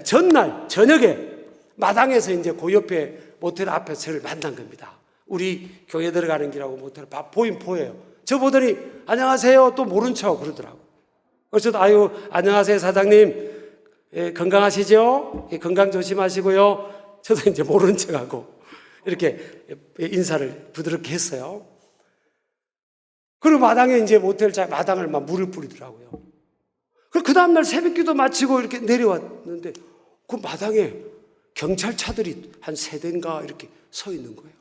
전날 저녁에 마당에서 이제 그 옆에 모텔 앞에서 저를 만난 겁니다. 우리 교회 들어가는 길하고 모텔 보여요. 저 보더니 안녕하세요 또 모른 척 그러더라고. 그래서 저도 안녕하세요 사장님, 예, 건강하시죠? 예, 건강 조심하시고요. 저도 이제 모른 척하고 이렇게 인사를 부드럽게 했어요. 그리고 마당에 이제 모텔 마당을 막 물을 뿌리더라고요. 그 다음날 새벽 기도 마치고 이렇게 내려왔는데 그 마당에 경찰차들이 한 3대인가 이렇게 서 있는 거예요.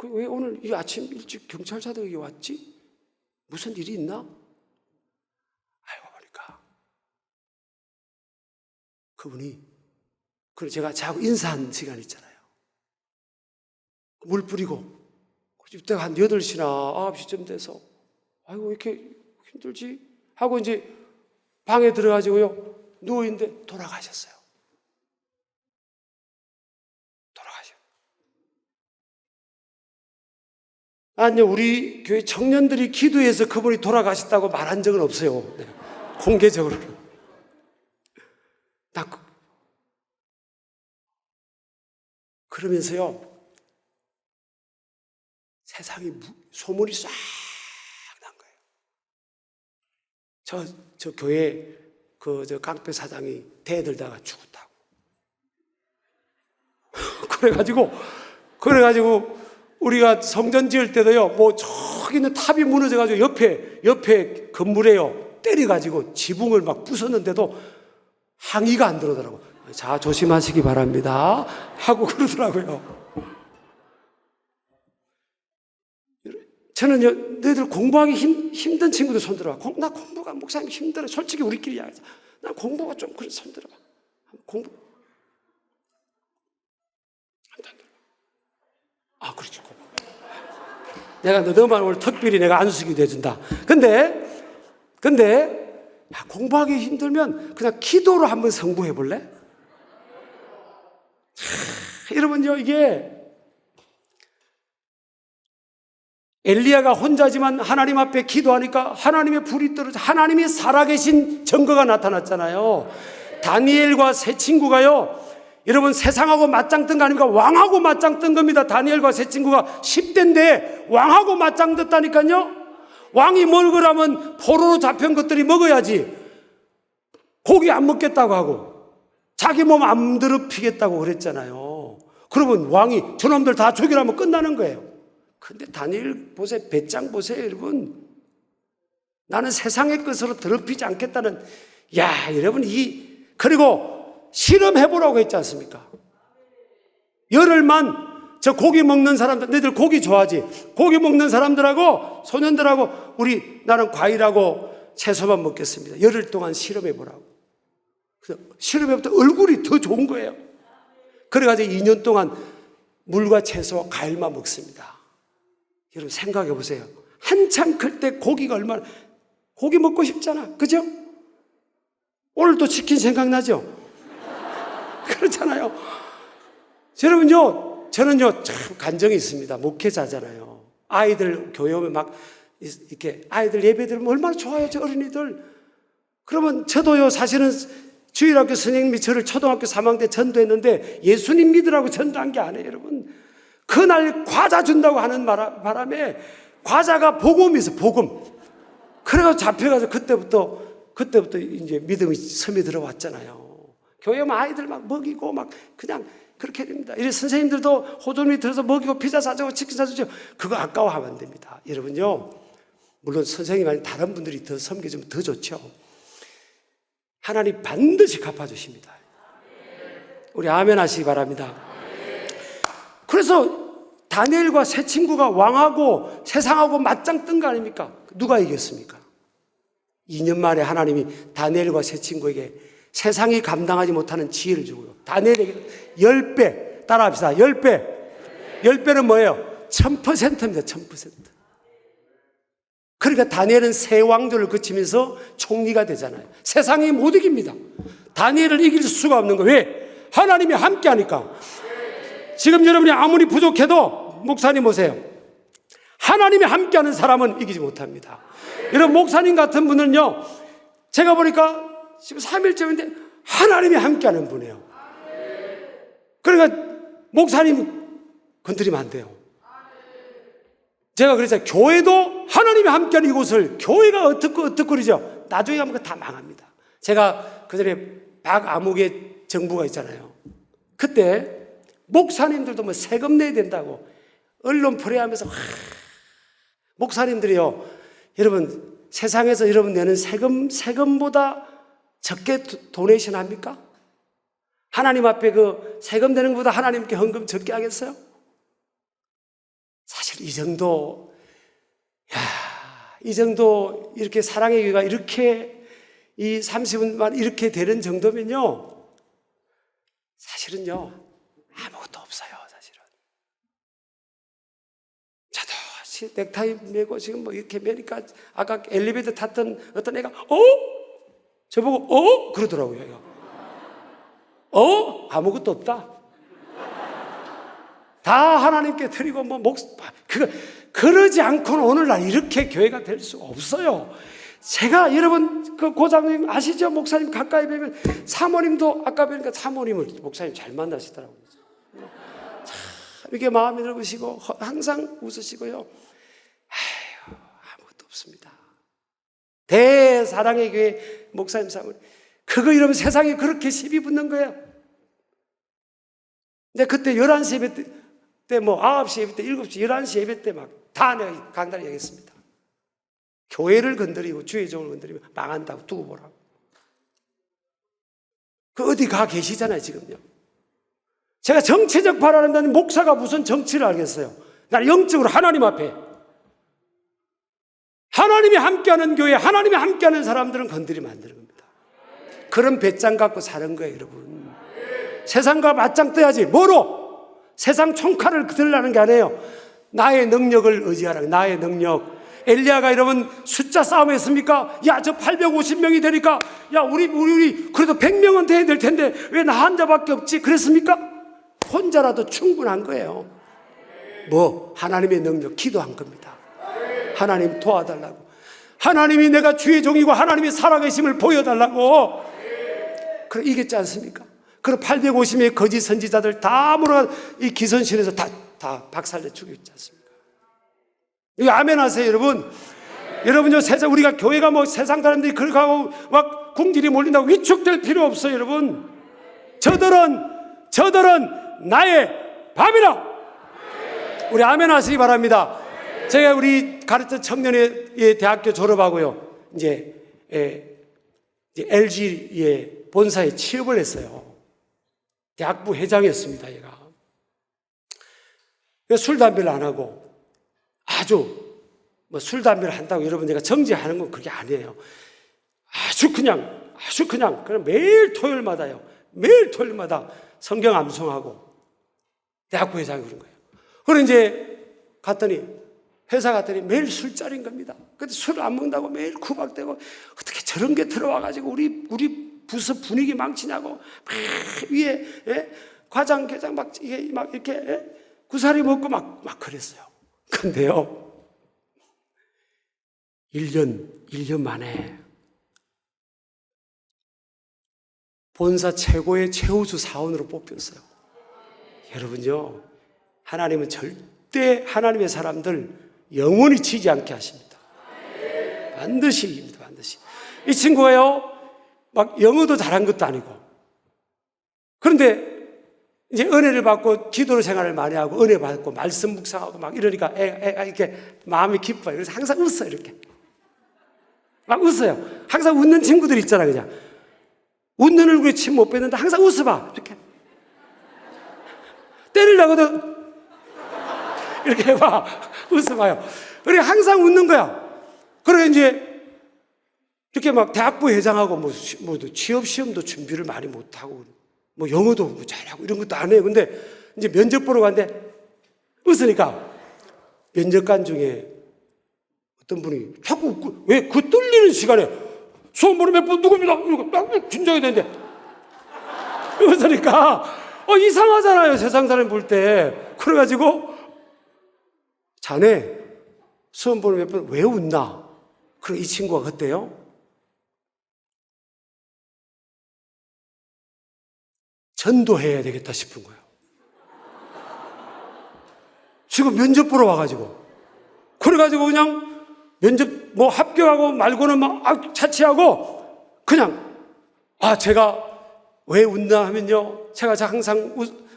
왜 오늘 이 아침 일찍 경찰차들이 여기 왔지? 무슨 일이 있나? 알고 보니까 그분이, 그래서 제가 자고 인사한 시간 있잖아요. 물 뿌리고 그때가 한 8시나 9시쯤 돼서 아이고 왜 이렇게 힘들지? 하고 이제 방에 들어가지고요 누워있는데 돌아가셨어요. 아니요, 우리 교회 청년들이 기도해서 그분이 돌아가셨다고 말한 적은 없어요. 네. 공개적으로. 그러면서요, 세상에 소문이 싹 난 거예요. 저 교회 저 깡패 사장이 대들다가 죽었다고. 그래가지고 우리가 성전 지을 때도요, 뭐 저기 있는 탑이 무너져가지고 옆에 건물에요 때려가지고 지붕을 막 부쉈는데도 항의가 안 들어오더라고. 자, 조심하시기 바랍니다 하고 그러더라고요. 저는요, 너희들 공부하기 힘든 친구들 손들어봐. 나 공부가 목사님 힘들어. 솔직히 우리끼리 이야기하자. 나 공부가 좀 그래. 손들어봐. 공부. 아, 그렇죠. 내가 너만 오늘 특별히 내가 안수기 돼준다. 근데 공부하기 힘들면 그냥 기도로 한번 성부해 볼래? 여러분요, 이게 엘리야가 혼자지만 하나님 앞에 기도하니까 하나님의 불이 떨어져 하나님이 살아계신 증거가 나타났잖아요. 다니엘과 세 친구가요, 여러분 세상하고 맞짱 뜬 거 아닙니까? 왕하고 맞짱 뜬 겁니다. 다니엘과 세 친구가 10대인데 왕하고 맞짱 떴다니까요. 왕이 먹으라면 포로로 잡혀온 것들이 먹어야지 고기 안 먹겠다고 하고 자기 몸 안 더럽히겠다고 그랬잖아요. 그러면 왕이 저놈들 다 죽이라면 끝나는 거예요. 근데 다니엘 보세요. 배짱 보세요, 여러분. 나는 세상의 것으로 더럽히지 않겠다는, 여러분, 그리고 실험해보라고 했지 않습니까? 열흘만 저 고기 먹는 사람들, 너희들 고기 좋아하지? 고기 먹는 사람들하고 소년들하고 나는 과일하고 채소만 먹겠습니다. 열흘 동안 실험해보라고. 그래서 실험해보다 얼굴이 더 좋은 거예요. 그래가지고 2년 동안 물과 채소와 과일만 먹습니다. 여러분 생각해 보세요. 한참 클 때 고기가 얼마나, 고기 먹고 싶잖아. 그죠? 오늘 또 치킨 생각나죠? 그렇잖아요. 여러분요, 저는요, 참 간정이 있습니다. 목회자잖아요. 아이들 교회 오면 막, 이렇게 아이들 예배 들으면 얼마나 좋아요, 저 어린이들. 그러면 저도요, 사실은 주일학교 선생님이 저를 초등학교 3학년 때 전도했는데 예수님 믿으라고 전도한 게 아니에요, 여러분. 그날 과자 준다고 하는 바람에 과자가 복음이었어요, 복음. 그래가지고 잡혀가서 그때부터 이제 믿음이 섬에 들어왔잖아요. 교회 오면 아이들 막 먹이고 막 그냥 그렇게 됩니다. 이래 선생님들도 호돈이 들어서 먹이고 피자 사주고 치킨 사주죠. 그거 아까워하면 안 됩니다. 여러분요, 물론 선생님 아닌 다른 분들이 더 섬겨주면 더 좋죠. 하나님 반드시 갚아주십니다. 우리 아멘 하시기 바랍니다. 그래서 다니엘과 세 친구가 왕하고 세상하고 맞짱 뜬 거 아닙니까? 누가 이겼습니까? 2년 만에 하나님이 다니엘과 세 친구에게 세상이 감당하지 못하는 지혜를 주고요. 다니엘에게 10배, 따라합시다. 10배. 10배는 뭐예요? 1000%입니다. 1000%. 그러니까 다니엘은 세 왕조를 거치면서 총리가 되잖아요. 세상이 못 이깁니다. 다니엘을 이길 수가 없는 거예요. 왜? 하나님이 함께 하니까. 지금 여러분이 아무리 부족해도 목사님 오세요. 하나님이 함께하는 사람은 이기지 못합니다. 여러분 목사님 같은 분은요, 제가 보니까 지금 3일째인데 하나님이 함께하는 분이에요. 그러니까 목사님 건드리면 안 돼요. 제가 그랬잖아요. 교회도 하나님이 함께하는 이곳을 교회가 어떡거리죠? 나중에 가면 다 망합니다. 제가 그전에 박아무개 정부가 있잖아요. 그때 목사님들도 뭐 세금 내야 된다고 언론 프레하면서 목사님들이요, 여러분 세상에서 여러분 내는 세금보다 적게 도네이션 합니까? 하나님 앞에 그 세금 내는 것보다 하나님께 헌금 적게 하겠어요? 사실 이 정도 이렇게 사랑의 교회가 이렇게 이 30분만 이렇게 되는 정도면요, 사실은요 아무것도 없어요. 사실은 저도 넥타이 메고 지금 뭐 이렇게 매니까 아까 엘리베이터 탔던 어떤 애가 저보고 그러더라고요. 아무것도 없다. 다 하나님께 드리고 그러지 않고는 오늘날 이렇게 교회가 될 수 없어요. 제가 여러분 그 고장님 아시죠? 목사님 가까이 뵈면 사모님도 아까 뵈니까 사모님을 목사님 잘 만나시더라고요. 참 이렇게 마음이 넓으시고 항상 웃으시고요. 아무것도 없습니다. 대사랑의 교회 목사님 사모님, 그거 이러면 세상에 그렇게 시비 붙는 거예요. 근데 그때 11시 예배 때 뭐 9시 예배 때 7시 11시 예배 때 막 다 내가 간단히 얘기했습니다. 교회를 건드리고 주의 종을 건드리면 망한다고 두고 보라고. 그 어디 가 계시잖아요 지금요. 제가 정치적 발언한다는 목사가 무슨 정치를 알겠어요. 나는 영적으로 하나님 앞에 하나님이 함께하는 교회, 하나님이 함께하는 사람들은 건드리면 안 되는 겁니다. 그런 배짱 갖고 사는 거예요 여러분. 세상과 맞짱 떠야지. 뭐로? 세상 총칼을 들라는 게 아니에요. 나의 능력을 의지하라. 나의 능력. 엘리야가 여러분 숫자 싸움했습니까? 야, 저 850명이 되니까 야, 우리 그래도 100명은 돼야 될 텐데 왜 나 혼자밖에 없지? 그랬습니까? 혼자라도 충분한 거예요. 뭐? 하나님의 능력, 기도한 겁니다. 하나님 도와달라고. 하나님이 내가 주의 종이고 하나님이 살아계심을 보여달라고. 그럼 이겼지 않습니까? 그럼 850명의 거짓 선지자들 다 몰아가 이 기선실에서 다 박살내 죽였지 않습니까? 이거 아멘 하세요, 여러분. 여러분요, 우리가 교회가 뭐 세상 사람들이 그렇게 하고 막 궁질이 몰린다고 위축될 필요 없어요, 여러분. 저들은 나의 밥이라. 우리 아멘 하시기 바랍니다. 제가 우리 가르쳐 청년의 대학교 졸업하고요, 이제 LG의 본사에 취업을 했어요. 대학부 회장이었습니다, 얘가. 술, 담배를 안 하고 아주 뭐 술, 담배를 한다고 여러분 제가 정죄하는 건 그게 아니에요. 아주 그냥 매일 토요일마다요. 매일 토요일마다 성경 암송하고 대학부 회장이 그런 거예요. 그래 이제 갔더니 회사 갔더니 매일 술자리인 겁니다. 근데 술을 안 먹는다고 매일 구박되고 어떻게 저런 게 들어와가지고 우리 부서 분위기 망치냐고 막 위에 과장 계장 막 이렇게 구사리 먹고 막 그랬어요. 근데요 1년 만에 본사 최고의 최우수 사원으로 뽑혔어요. 여러분요, 하나님은 절대 하나님의 사람들 영원히 지지 않게 하십니다. 반드시 이깁니다. 반드시. 이 친구가요 막 영어도 잘한 것도 아니고, 그런데 이제 은혜를 받고 기도로 생활을 많이 하고 은혜 받고 말씀 묵상하고 막 이러니까 애가 이렇게 마음이 기뻐요. 그래서 항상 웃어요. 이렇게 막 웃어요. 항상 웃는 친구들 있잖아. 그냥 웃는 얼굴에 침 못 뱉는데 항상 웃어봐. 이렇게 때리려고도 이렇게 해봐. 웃어봐요. 그래 항상 웃는 거야. 그래 이제 이렇게 막 대학부 회장하고 뭐 취업 시험도 준비를 많이 못하고 뭐 영어도 뭐 잘하고 이런 것도 안 해요. 근데 이제 면접 보러 갔는데 웃으니까 면접관 중에 어떤 분이 자꾸 웃고, 왜 그 떨리는 시간에 수험 보는 몇 분 누굽니다. 이러고 긴장이 되는데 웃으니까 이상하잖아요. 세상 사람 볼 때. 그래가지고 자네 수험 보는 몇 분 왜 웃나? 그래 이 친구가 그때요 전도해야 되겠다 싶은 거예요. 지금 면접 보러 와가지고. 그래가지고 그냥 면접 뭐 합격하고 말고는 막 차치하고 그냥 제가 왜 웃나 하면요, 제가 항상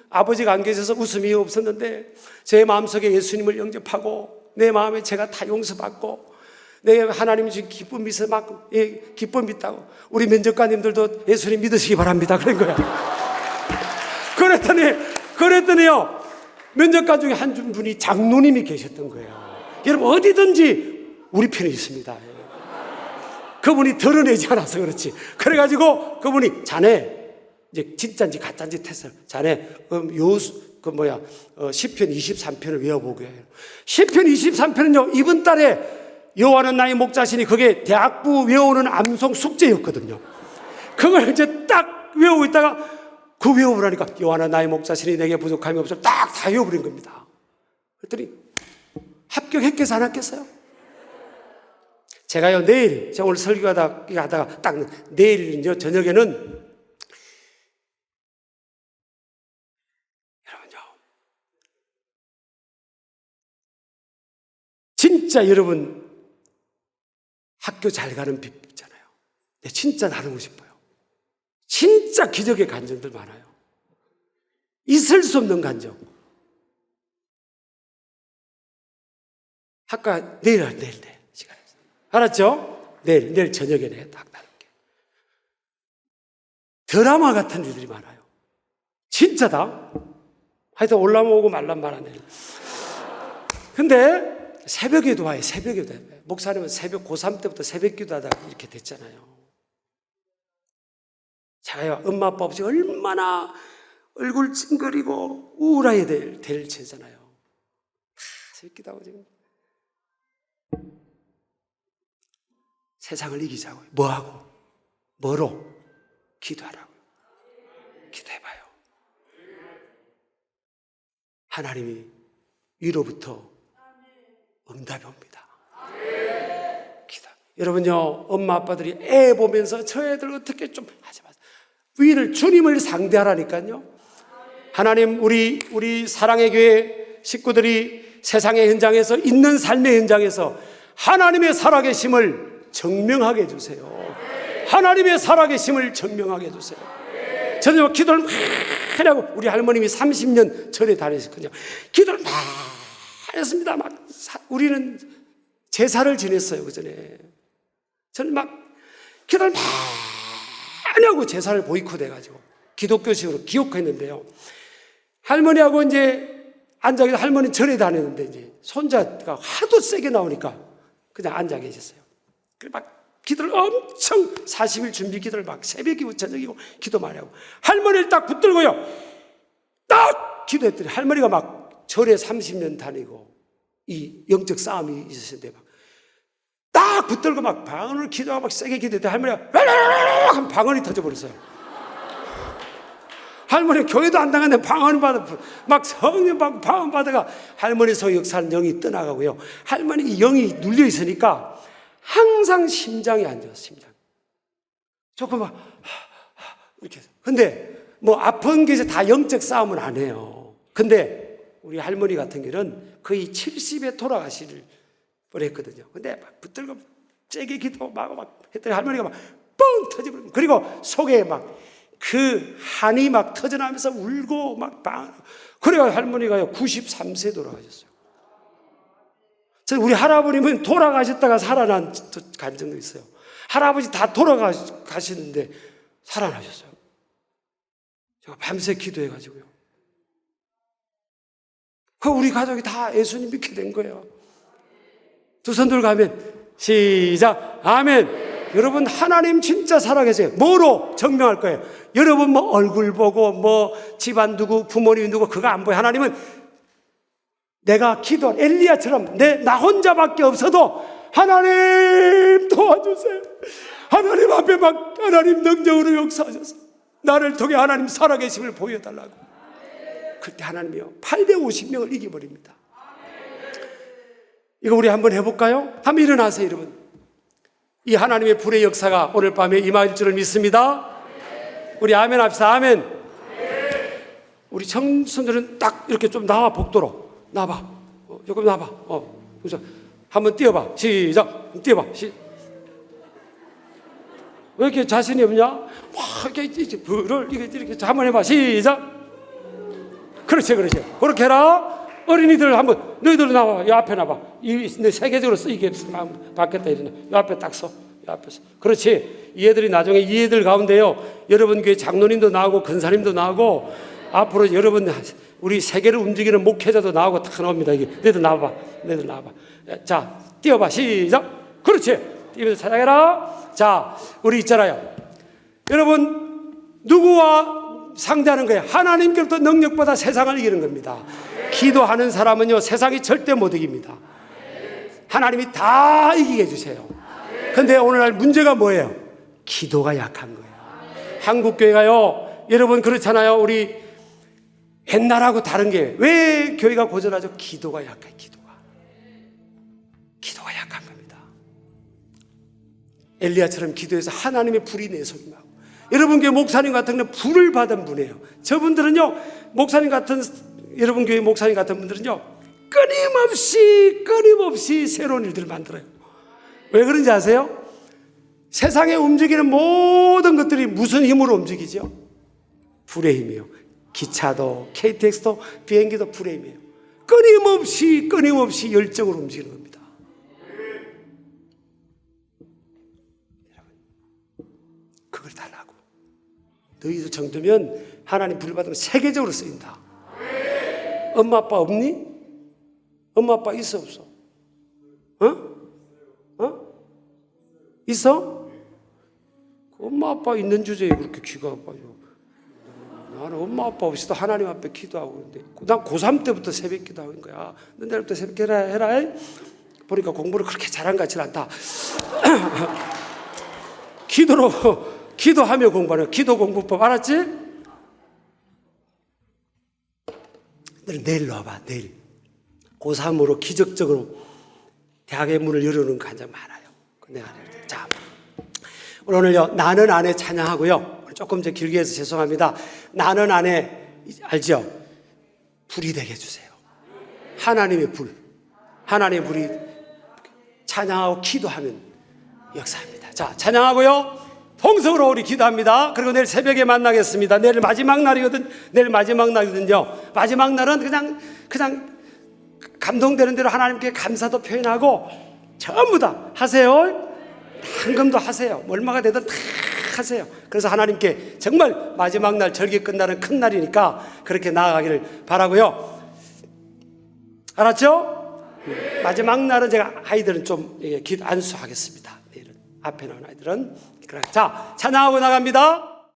아버지가 안 계셔서 웃음이 없었는데 제 마음속에 예수님을 영접하고 내 마음에 제가 다 용서받고 내 하나님이 지금 기쁨이 있어 막 기쁨이 있다고 우리 면접관님들도 예수님 믿으시기 바랍니다. 그런 거야. 그랬더니요 면접관 중에 한 분이 장로님이 계셨던 거예요. 여러분 어디든지 우리 편에 있습니다. 그분이 드러내지 않아서 그렇지. 그래가지고 그분이 자네 이제 진짜인지 가짜인지 테스트를 자네 시편 23편을 외워보게 해요. 시편 23편은요 이번 달에 여호와는 나의 목자시니 그게 대학부 외우는 암송 숙제였거든요. 그걸 이제 딱 외우고 있다가 그 외워보라니까 여호와는 나의 목자시니 내게 부족함이 없어 딱 다 외워버린 겁니다. 그랬더니 합격했겠어 안 했겠어요? 제가요 내일 제가 오늘 설교하다가 딱 내일은요 저녁에는 여러분요 진짜 여러분 학교 잘 가는 법 있잖아요. 진짜 나누고 싶어요. 진짜 기적의 간증들 많아요. 있을 수 없는 간증. 아까 내일 시간에 알았죠? 내일 저녁에 내가 딱 나눌게. 드라마 같은 일들이 많아요. 진짜다. 하여튼 올라면 오고 말란 말하네. 근데 새벽에도 와요. 새벽에도 와요. 목사님은 고3 때부터 새벽 기도하다가 이렇게 됐잖아요. 자기가 엄마 아빠 없이 얼마나 얼굴 찡그리고 우울해야 될 죄잖아요. 새벽 기도하고 지금 세상을 이기자고요. 뭐하고? 뭐로? 기도하라고요. 기도해봐요. 하나님이 위로부터 응답이 옵니다. 기도. 여러분요, 엄마 아빠들이 애 보면서 저 애들 어떻게 좀 하지 마세요. 주님을 상대하라니까요. 하나님, 우리 사랑의 교회 식구들이 세상의 현장에서 있는 삶의 현장에서 하나님의 살아계심을 증명하게 해주세요. 하나님의 살아계심을 증명하게 해주세요. 저는 기도를 많이 하고 우리 할머님이 30년 절에 다니셨거든요. 기도를 많이 했습니다. 우리는 제사를 지냈어요. 그 전에 저는 막 기도를 많이 하고 제사를 보이콧해가지고 기독교식으로 기억했는데요. 할머니하고 이제 앉아 계셔서 할머니는 절에 다녔는데 이제 손자가 하도 세게 나오니까 그냥 앉아 계셨어요. 그래 막 기도를 엄청 40일 준비 기도를 막 새벽이고 저녁이고 기도 많이 하고 할머니를 딱 붙들고요. 딱 기도했더니 할머니가 막 절에 30년 다니고 이 영적 싸움이 있으신데 막 딱 붙들고 막 방언을 기도하고 막 세게 기도했더니 할머니가 하면 방언이 터져버렸어요. 할머니 교회도 안 당하는데 방언 받아 막 성령 받고 방언 받아가 할머니 속 역사는 영이 떠나가고요. 할머니 영이 눌려 있으니까 항상 심장이 안 좋았어요. 심장 조금 막 이렇게. 근데 뭐 아픈 게 다 영적 싸움은 안 해요. 근데 우리 할머니 같은 경우는 거의 70에 돌아가실 뻔했거든요. 근데 막 붙들고 세게 기도하고 막 했더니 할머니가 막 뻥 터지고 그리고 속에 막 그 한이 막 터져나면서 울고 막 그래가 할머니가요 93세 돌아가셨어요. 저는 우리 할아버님은 돌아가셨다가 살아난 간증도 있어요. 할아버지 다 돌아가시는데 살아나셨어요. 제가 밤새 기도해가지고요. 그 우리 가족이 다 예수님 믿게 된 거예요. 두 손 들고 하면 시작 아멘. 여러분 하나님 진짜 살아계세요. 뭐로 증명할 거예요? 여러분 뭐 얼굴 보고 뭐 집안 누구 부모님 누구 그거 안 보여. 하나님은 내가 기도한 엘리야처럼 나 혼자밖에 없어도 하나님 도와주세요. 하나님 앞에 막 하나님 능력으로 역사하셔서 나를 통해 하나님 살아계심을 보여달라고. 그때 하나님이요 850명을 이겨버립니다. 이거 우리 한번 해볼까요? 한번 일어나세요 여러분. 이 하나님의 불의 역사가 오늘 밤에 임할 줄을 믿습니다. 우리 아멘 합시다. 아멘. 우리 청소년들은 딱 이렇게 좀 나와 복도로 나와봐. 조금 나와봐. 그래서 한번 뛰어봐. 시작. 뛰어봐. 왜 이렇게 자신이 없냐? 와, 이렇게 불을 이렇게 한번 해봐. 시작. 그렇지. 그렇게 해라. 어린이들 한번 너희들 나와. 이 앞에 나와. 이 세계적으로 쓰이게 받겠다 이러네. 이 앞에 딱 서. 이 앞에서. 그렇지. 이 애들이 나중에 이 애들 가운데요. 여러분 교회 장로님도 나오고 근사님도 나오고 앞으로 여러분 우리 세계를 움직이는 목회자도 나오고 다 나옵니다. 이게 너희들 나와봐. 너희들 나와봐. 자, 뛰어봐. 시작. 그렇지. 뛰면서 찾아가라. 자, 우리 있잖아요. 여러분 누구와 상대하는 거예요? 하나님께로부터 능력보다 세상을 이기는 겁니다. 기도하는 사람은요 세상이 절대 못 이깁니다. 하나님이 다 이기게 해주세요. 근데 오늘날 문제가 뭐예요? 기도가 약한 거예요. 한국교회가요 여러분 그렇잖아요. 우리 옛날하고 다른 게 왜 교회가 고전하죠? 기도가 약해요. 기도가 약한 겁니다. 엘리야처럼 기도해서 하나님의 불이 내 속에 나고 여러분 교회 목사님 같은 경우는 불을 받은 분이에요. 저분들은요 목사님 같은 여러분 교회 목사님 같은 분들은요 끊임없이 새로운 일들을 만들어요. 왜 그런지 아세요? 세상에 움직이는 모든 것들이 무슨 힘으로 움직이죠? 불의 힘이에요. 기차도 KTX도 비행기도 불의 힘이에요. 끊임없이 열정으로 움직이는 겁니다. 그걸 달라고. 너희들 정도면 하나님 불 받으면 세계적으로 쓰인다. 엄마 아빠 없니? 엄마 아빠 있어 없어? 있어? 엄마 아빠 있는 주제에 그렇게 귀가 아파요. 나는 엄마 아빠 없이도 하나님 앞에 기도하고 있는데 난 고3 때부터 새벽 기도하는 거야. 너 내일부터 새벽 기도해라. 보니까 공부를 그렇게 잘한 것 같지는 않다. 기도하며 공부하는 기도 공부법 알았지? 너는 내일 와봐. 내일 고3으로 기적적으로 대학의 문을 열어놓은 거 한 장 많아요. 자, 오늘요 나는 안에 찬양하고요. 조금 더 길게 해서 죄송합니다. 나는 안에 알죠? 불이 되게 해주세요. 하나님의 불이 찬양하고 기도하면 역사합니다. 자, 찬양하고요. 통성으로 우리 기도합니다. 그리고 내일 새벽에 만나겠습니다. 내일 마지막 날이거든요. 마지막 날은 그냥 감동되는 대로 하나님께 감사도 표현하고 전부 다 하세요. 헌금도 하세요. 얼마가 되든 다 하세요. 그래서 하나님께 정말 마지막 날 절기 끝나는 큰 날이니까 그렇게 나아가기를 바라고요. 알았죠? 마지막 날은 제가 아이들은 좀 안수하겠습니다. 내일은 앞에 나온 아이들은. 자, 찬양하고 나갑니다.